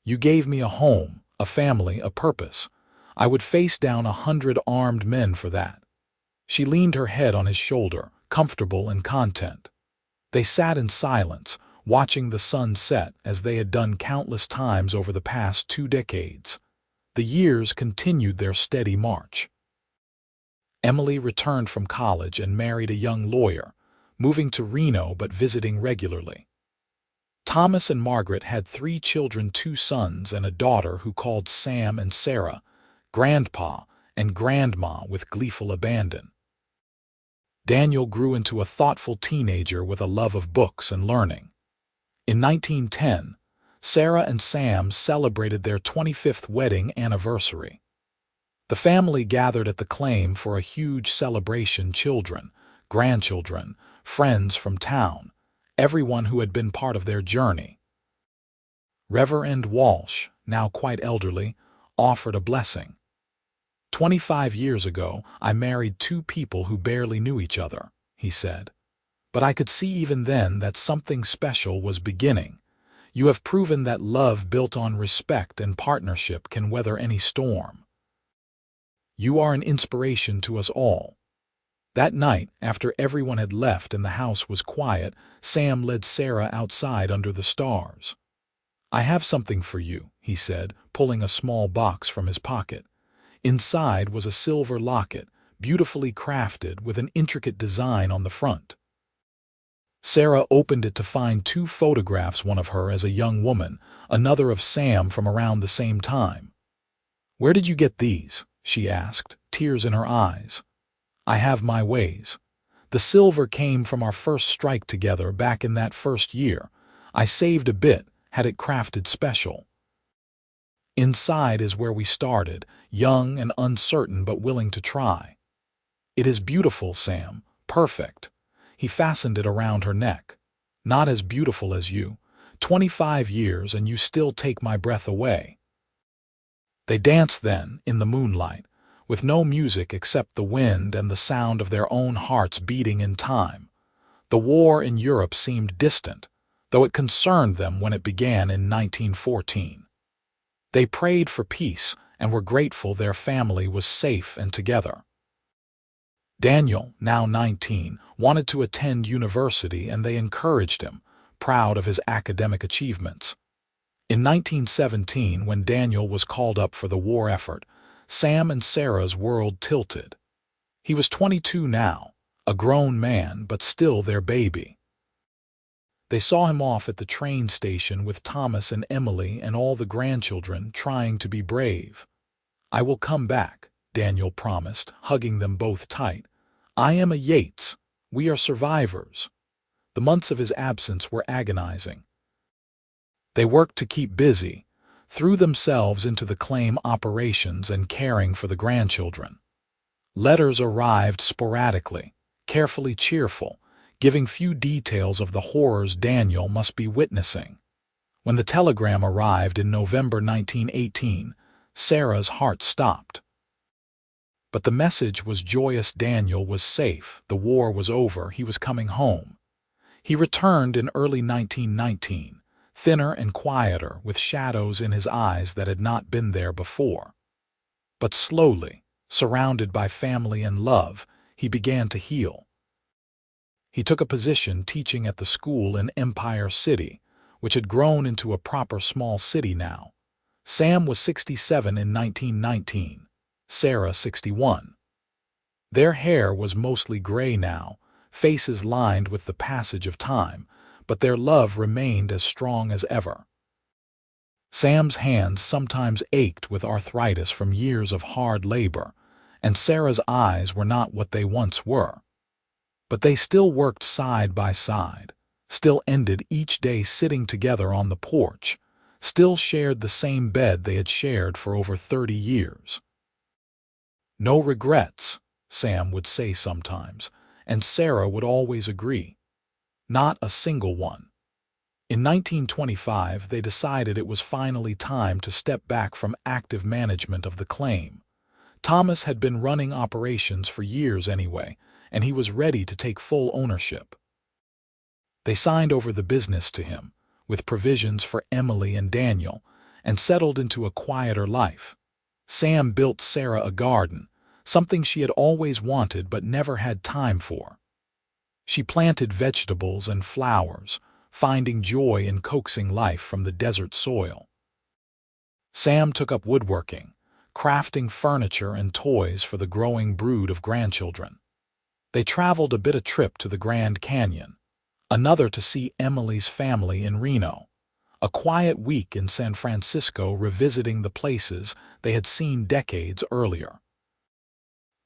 You gave me a home, a family, a purpose. I would face down 100 armed men for that." She leaned her head on his shoulder, comfortable and content. They sat in silence, watching the sun set as they had done countless times over the past 2 decades. The years continued their steady march. Emily returned from college and married a young lawyer, moving to Reno but visiting regularly. Thomas and Margaret had 3 children, 2 sons and a daughter who called Sam and Sarah Grandpa and Grandma with gleeful abandon. Daniel grew into a thoughtful teenager with a love of books and learning. In 1910, Sarah and Sam celebrated their 25th wedding anniversary. The family gathered at the claim for a huge celebration. Children, grandchildren, friends from town, everyone who had been part of their journey. Reverend Walsh, now quite elderly, offered a blessing. 25 years ago, I married two people who barely knew each other, he said. But I could see even then that something special was beginning. You have proven that love built on respect and partnership can weather any storm. You are an inspiration to us all. That night, after everyone had left and the house was quiet, Sam led Sarah outside under the stars. I have something for you, he said, pulling a small box from his pocket. Inside was a silver locket, beautifully crafted with an intricate design on the front. Sarah opened it to find two photographs, one of her as a young woman, another of Sam from around the same time. Where did you get these? She asked, tears in her eyes. I have my ways. The silver came from our first strike together back in that first year. I saved a bit, had it crafted special. Inside is where we started, young and uncertain but willing to try. It is beautiful, Sam, perfect. He fastened it around her neck. Not as beautiful as you. 25 years and you still take my breath away. They danced then, in the moonlight, with no music except the wind and the sound of their own hearts beating in time. The war in Europe seemed distant, though it concerned them when it began in 1914. They prayed for peace and were grateful their family was safe and together. Daniel, now 19, wanted to attend university and they encouraged him, proud of his academic achievements. In 1917, when Daniel was called up for the war effort, Sam and Sarah's world tilted. He was 22 now, a grown man, but still their baby. They saw him off at the train station with Thomas and Emily and all the grandchildren, trying to be brave. I will come back, Daniel promised, hugging them both tight. I am a Yates. We are survivors. The months of his absence were agonizing. They worked to keep busy, threw themselves into the claim operations and caring for the grandchildren. Letters arrived sporadically, carefully cheerful, giving few details of the horrors Daniel must be witnessing. When the telegram arrived in November 1918, Sarah's heart stopped. But the message was joyous. Daniel was safe, the war was over, he was coming home. He returned in early 1919. Thinner and quieter, with shadows in his eyes that had not been there before. But slowly, surrounded by family and love, he began to heal. He took a position teaching at the school in Empire City, which had grown into a proper small city now. Sam was 67 in 1919, Sarah 61. Their hair was mostly gray now, faces lined with the passage of time, but their love remained as strong as ever. Sam's hands sometimes ached with arthritis from years of hard labor, and Sarah's eyes were not what they once were. But they still worked side by side, still ended each day sitting together on the porch, still shared the same bed they had shared for over 30 years. No regrets, Sam would say sometimes, and Sarah would always agree. Not a single one. In 1925, they decided it was finally time to step back from active management of the claim. Thomas had been running operations for years anyway, and he was ready to take full ownership. They signed over the business to him, with provisions for Emily and Daniel, and settled into a quieter life. Sam built Sarah a garden, something she had always wanted but never had time for. She planted vegetables and flowers, finding joy in coaxing life from the desert soil. Sam took up woodworking, crafting furniture and toys for the growing brood of grandchildren. They traveled a bit, a trip to the Grand Canyon, another to see Emily's family in Reno, a quiet week in San Francisco revisiting the places they had seen decades earlier.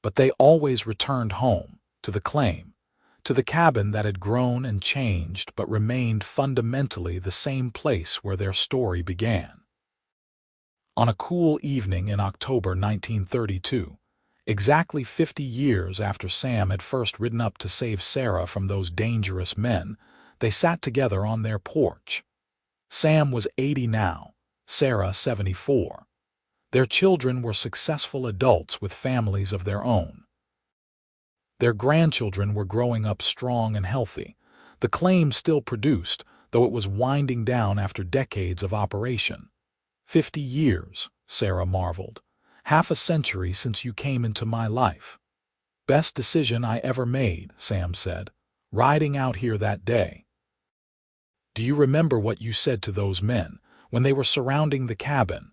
But they always returned home, to the claim. to the cabin that had grown and changed but remained fundamentally the same place where their story began. On a cool evening in October 1932, exactly 50 years after Sam had first ridden up to save Sarah from those dangerous men, they sat together on their porch. Sam was 80 now, Sarah 74. Their children were successful adults with families of their own. Their grandchildren were growing up strong and healthy. The claim still produced, though it was winding down after decades of operation. 50 years, Sarah marveled. Half a century since you came into my life. Best decision I ever made, Sam said, riding out here that day. Do you remember what you said to those men when they were surrounding the cabin?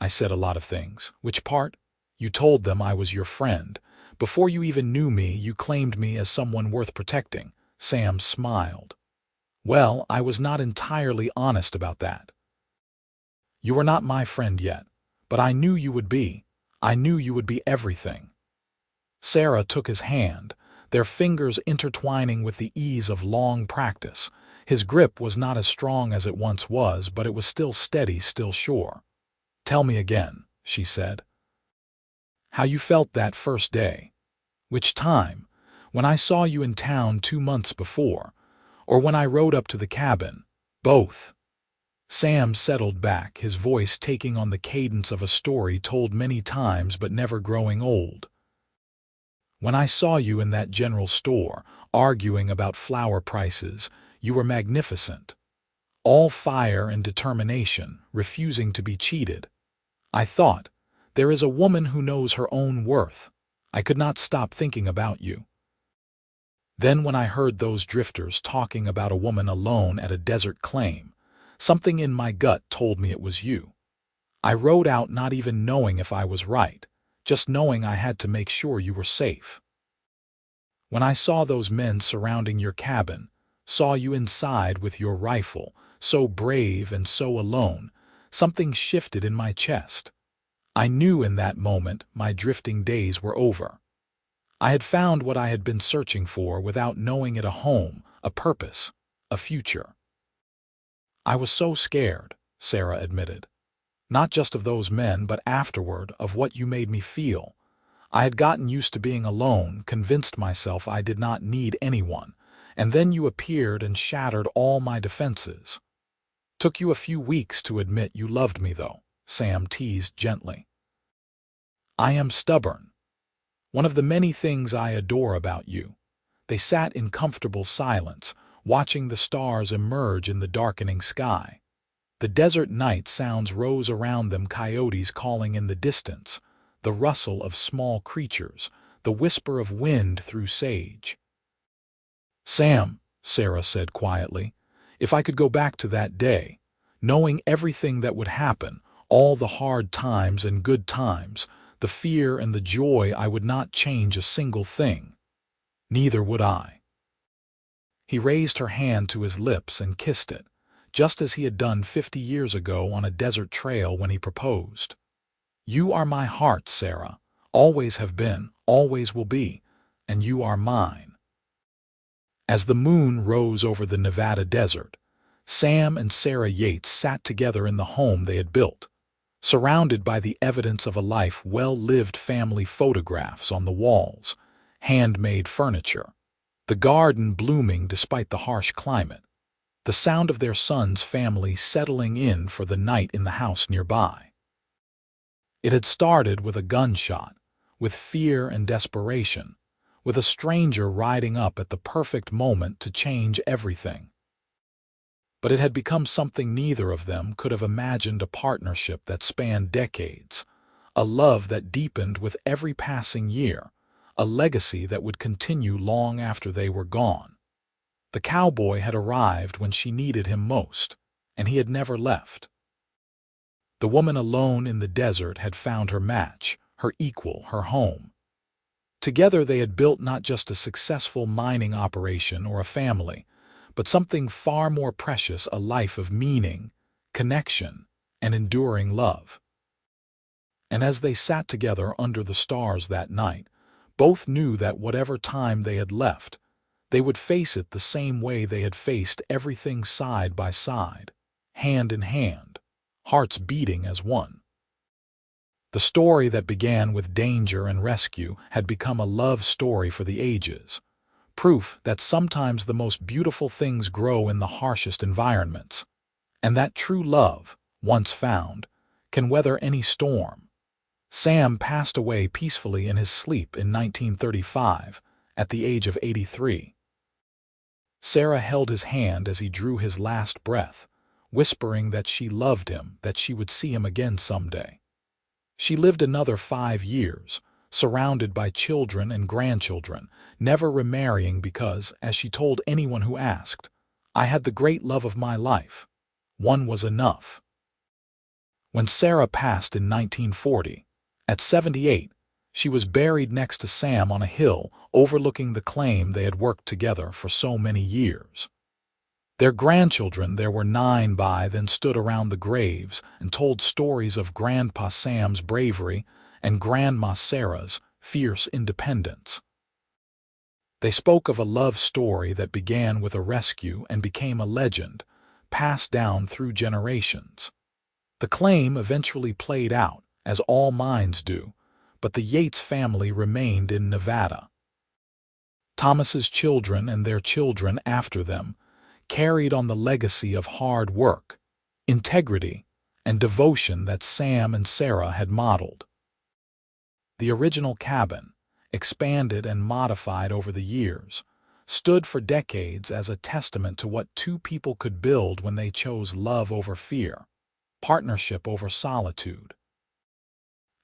I said a lot of things. Which part? You told them I was your friend. Before you even knew me, you claimed me as someone worth protecting. Sam smiled. Well, I was not entirely honest about that. You were not my friend yet, but I knew you would be. I knew you would be everything. Sarah took his hand, their fingers intertwining with the ease of long practice. His grip was not as strong as it once was, but it was still steady, still sure. Tell me again, she said. How you felt that first day. Which time? When I saw you in town 2 months before, or when I rode up to the cabin? Both. Sam settled back, his voice taking on the cadence of a story told many times but never growing old. When I saw you in that general store, arguing about flour prices, you were magnificent. All fire and determination, refusing to be cheated. I thought, there is a woman who knows her own worth. I could not stop thinking about you. Then when I heard those drifters talking about a woman alone at a desert claim, something in my gut told me it was you. I rode out not even knowing if I was right, just knowing I had to make sure you were safe. When I saw those men surrounding your cabin, saw you inside with your rifle, so brave and so alone, something shifted in my chest. I knew in that moment my drifting days were over. I had found what I had been searching for without knowing it, a home, a purpose, a future. I was so scared, Sarah admitted. Not just of those men, but afterward of what you made me feel. I had gotten used to being alone, convinced myself I did not need anyone, and then you appeared and shattered all my defenses. Took you a few weeks to admit you loved me, though, Sam teased gently. I am stubborn. One of the many things I adore about you. They sat in comfortable silence, watching the stars emerge in the darkening sky. The desert night sounds rose around them, coyotes calling in the distance, the rustle of small creatures, the whisper of wind through sage. Sam, Sarah said quietly, if I could go back to that day, knowing everything that would happen, all the hard times and good times, the fear and the joy, I would not change a single thing. Neither would I. He raised her hand to his lips and kissed it, just as he had done 50 years ago on a desert trail when he proposed. You are my heart, Sarah, always have been, always will be, and you are mine. As the moon rose over the Nevada desert, Sam and Sarah Yates sat together in the home they had built, surrounded by the evidence of a life well-lived, family photographs on the walls, handmade furniture, the garden blooming despite the harsh climate, the sound of their son's family settling in for the night in the house nearby. It had started with a gunshot, with fear and desperation, with a stranger riding up at the perfect moment to change everything. But it had become something neither of them could have imagined, a partnership that spanned decades, a love that deepened with every passing year, a legacy that would continue long after they were gone. The cowboy had arrived when she needed him most, and he had never left. The woman alone in the desert had found her match, her equal, her home. Together they had built not just a successful mining operation or a family, but something far more precious, a life of meaning, connection, and enduring love. And as they sat together under the stars that night, both knew that whatever time they had left, They would face it the same way they had faced everything side by side, hand in hand, hearts beating as one. The story that began with danger and rescue had become a love story for the ages, proof that sometimes the most beautiful things grow in the harshest environments, and that true love, once found, can weather any storm. Sam passed away peacefully in his sleep in 1935, at the age of 83. Sarah held his hand as he drew his last breath, whispering that she loved him, that she would see him again someday. She lived another 5 years, surrounded by children and grandchildren, never remarrying because, as she told anyone who asked, "I had the great love of my life. One was enough." When Sarah passed in 1940, at 78, she was buried next to Sam on a hill overlooking the claim they had worked together for so many years. Their grandchildren, there were 9 by then, stood around the graves and told stories of Grandpa Sam's bravery and Grandma Sarah's fierce independence. They spoke of a love story that began with a rescue and became a legend, passed down through generations. The claim eventually played out, as all mines do, but the Yates family remained in Nevada. Thomas's children and their children after them carried on the legacy of hard work, integrity, and devotion that Sam and Sarah had modeled. The original cabin, expanded and modified over the years, stood for decades as a testament to what two people could build when they chose love over fear, partnership over solitude.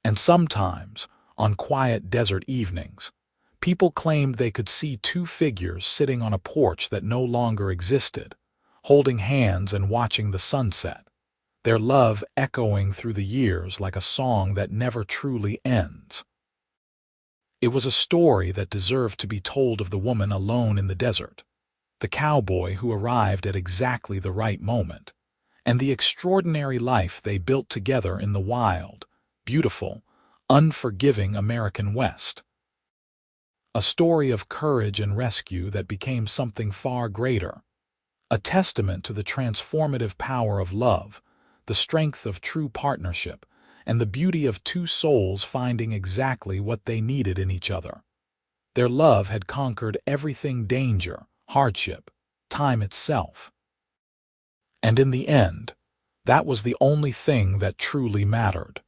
And sometimes, on quiet desert evenings, people claimed they could see 2 figures sitting on a porch that no longer existed, holding hands and watching the sunset, their love echoing through the years like a song that never truly ends. It was a story that deserved to be told of the woman alone in the desert, the cowboy who arrived at exactly the right moment, and the extraordinary life they built together in the wild, beautiful, unforgiving American West. A story of courage and rescue that became something far greater, a testament to the transformative power of love, the strength of true partnership, and the beauty of 2 souls finding exactly what they needed in each other. Their love had conquered everything: danger, hardship, time itself. And in the end, that was the only thing that truly mattered.